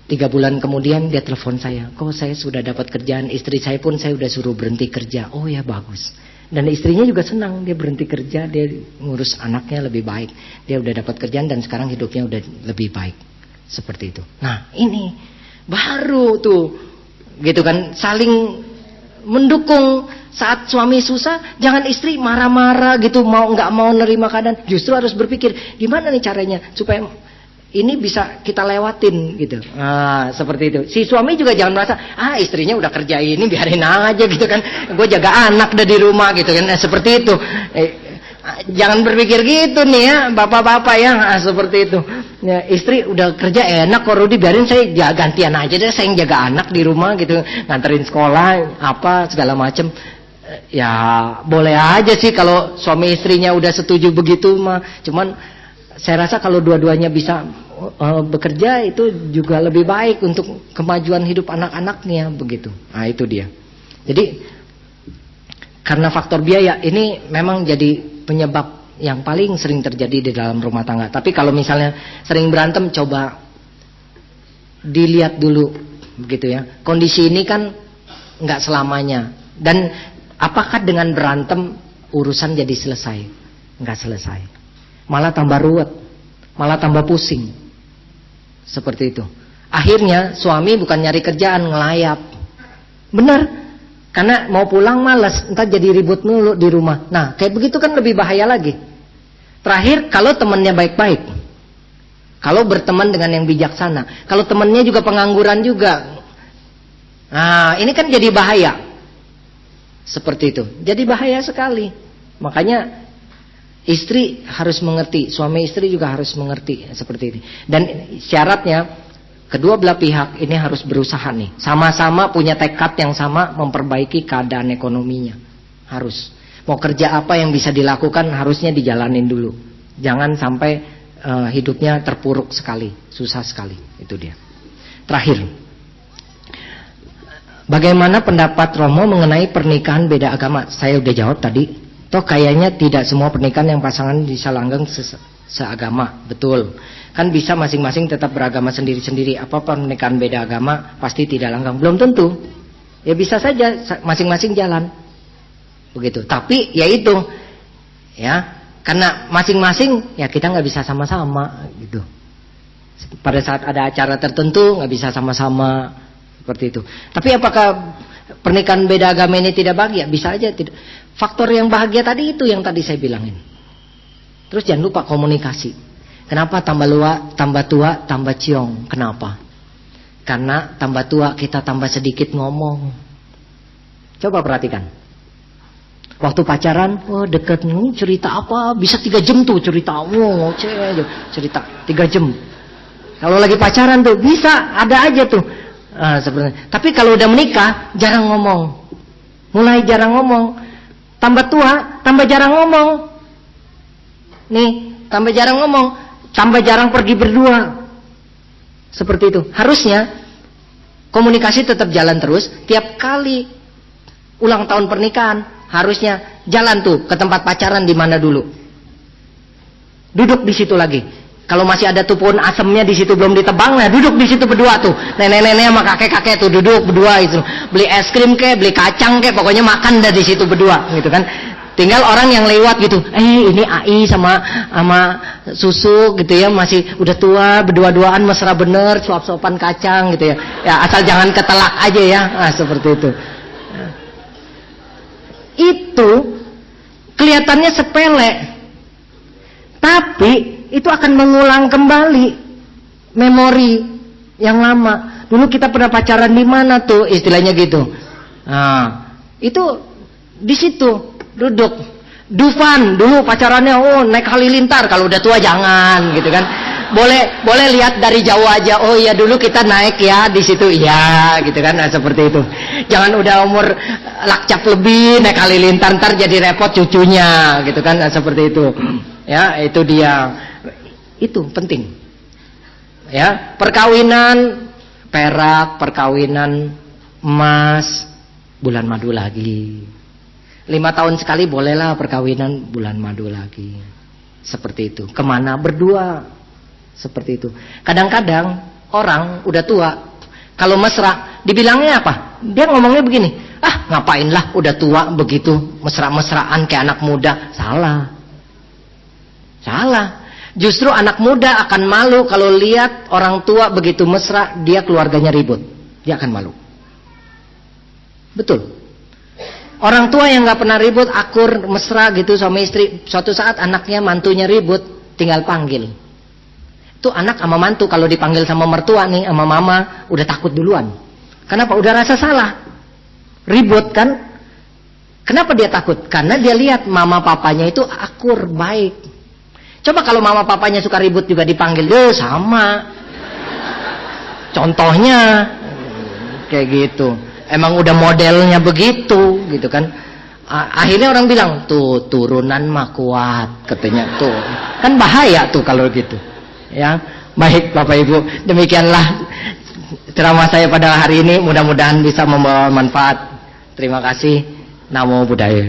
3 bulan kemudian dia telepon saya, kok saya sudah dapat kerjaan, istri saya pun saya udah suruh berhenti kerja. Oh ya bagus. Dan istrinya juga senang, dia berhenti kerja, dia ngurus anaknya lebih baik, dia udah dapat kerjaan dan sekarang hidupnya udah lebih baik. Seperti itu. Nah ini baru tuh gitu kan, saling mendukung. Saat suami susah, jangan istri marah-marah gitu, nggak mau nerima keadaan. Justru harus berpikir gimana nih caranya supaya ini bisa kita lewatin gitu. Nah seperti itu. Si suami juga jangan merasa istrinya udah kerja ini biarin aja gitu kan, gue jaga anak udah di rumah gitu kan. Seperti itu. Jangan berpikir gitu nih ya bapak-bapak ya, seperti itu ya, istri udah kerja enak kok Rudi, biarin saya gantian aja deh, saya yang jaga anak di rumah gitu, nganterin sekolah apa segala macem. Ya boleh aja sih kalau suami istrinya udah setuju begitu mah, cuman saya rasa kalau dua-duanya bisa bekerja itu juga lebih baik untuk kemajuan hidup anak-anaknya begitu. Nah itu dia. Jadi karena faktor biaya ini memang jadi penyebab yang paling sering terjadi di dalam rumah tangga. Tapi kalau misalnya sering berantem, coba dilihat dulu begitu ya. Kondisi ini kan nggak selamanya. Dan apakah dengan berantem urusan jadi selesai? Nggak selesai. Malah tambah ruwet, malah tambah pusing. Seperti itu. Akhirnya suami bukan nyari kerjaan, ngelayap. Benar. Karena mau pulang malas, entar jadi ribut mulu di rumah. Nah, kayak begitu kan lebih bahaya lagi. Terakhir, kalau temannya baik-baik, kalau berteman dengan yang bijaksana, kalau temannya juga pengangguran juga, nah ini kan jadi bahaya. Seperti itu. Jadi bahaya sekali. Makanya istri harus mengerti, suami istri juga harus mengerti seperti ini. Dan syaratnya kedua belah pihak ini harus berusaha nih, sama-sama punya tekad yang sama memperbaiki keadaan ekonominya. Harus. Mau kerja apa yang bisa dilakukan harusnya dijalanin dulu. Jangan sampai hidupnya terpuruk sekali, susah sekali. Itu dia. Terakhir, bagaimana pendapat Romo mengenai pernikahan beda agama? Saya udah jawab tadi. Toh kayaknya tidak semua pernikahan yang pasangan bisa langgeng seagama. Betul. Kan bisa masing-masing tetap beragama sendiri-sendiri. Apa pernikahan beda agama pasti tidak langgeng? Belum tentu. Ya bisa saja masing-masing jalan. begitu. Tapi ya itu, ya, karena masing-masing ya kita nggak bisa sama-sama gitu. Pada saat ada acara tertentu nggak bisa sama-sama seperti itu. Tapi apakah pernikahan beda agama ini tidak bahagia? Bisa aja tidak. Faktor yang bahagia tadi itu yang tadi saya bilangin. Terus jangan lupa komunikasi. Kenapa tambah tua tambah ciong? Kenapa? Karena tambah tua kita tambah sedikit ngomong. Coba perhatikan. Waktu pacaran, deket nih cerita apa? Bisa 3 jam tuh cerita, cerita 3 jam. Kalau lagi pacaran tuh bisa, ada aja tuh. Sebenarnya. Tapi kalau udah menikah, jarang ngomong. Mulai jarang ngomong. Tambah tua, tambah jarang ngomong. Nih, tambah jarang ngomong, tambah jarang pergi berdua. Seperti itu. Harusnya komunikasi tetap jalan terus. Tiap kali ulang tahun pernikahan, harusnya jalan tuh ke tempat pacaran di mana dulu. Duduk di situ lagi. Kalau masih ada tuh pohon asemnya di situ belum ditebang, nah duduk di situ berdua tuh. Nenek-nenek sama kakek-kakek tuh duduk berdua itu. Beli es krim kek, beli kacang kek, pokoknya makan dah di situ berdua, gitu kan. Tinggal orang yang lewat gitu, ini AI sama susu gitu ya, masih udah tua, berdua-duaan mesra bener, suap-suapan kacang gitu ya. Ya asal jangan ketelak aja ya, seperti itu. Itu kelihatannya sepele, tapi itu akan mengulang kembali memori yang lama. Dulu kita pernah pacaran di mana tuh, istilahnya gitu. Nah, itu di situ duduk. Dufan dulu pacarannya, naik halilintar. Kalau udah tua jangan, gitu kan. Boleh lihat dari jauh aja. Oh iya dulu kita naik ya di situ, ya, gitu kan. Nah, seperti itu. Jangan udah umur lakcap lebih naik halilintar, ntar jadi repot cucunya, gitu kan. Nah, seperti itu. Ya, itu dia. Itu penting. Ya, perkawinan perak, perkawinan emas, bulan madu lagi. 5 tahun sekali bolehlah perkawinan bulan madu lagi. Seperti itu. Kemana? Berdua. Seperti itu. Kadang-kadang orang udah tua, kalau mesra, dibilangnya apa? Dia ngomongnya begini, ngapain lah udah tua begitu mesra-mesraan kayak anak muda. Salah. Justru anak muda akan malu kalau lihat orang tua begitu mesra, dia keluarganya ribut. Dia akan malu. Betul. Orang tua yang gak pernah ribut, akur, mesra gitu suami istri, suatu saat anaknya, mantunya ribut, tinggal panggil. Itu anak sama mantu kalau dipanggil sama mertua nih, sama mama, udah takut duluan. Kenapa? Udah rasa salah. Ribut kan? Kenapa dia takut? Karena dia lihat mama papanya itu akur, baik. Coba kalau mama papanya suka ribut juga dipanggil, sama. Contohnya kayak gitu. Emang udah modelnya begitu, gitu kan. Akhirnya orang bilang, tuh turunan mah kuat, katanya tuh. Kan bahaya tuh kalau gitu. Ya, baik Bapak Ibu, demikianlah ceramah saya pada hari ini. Mudah-mudahan bisa membawa manfaat. Terima kasih. Namo Buddhaya.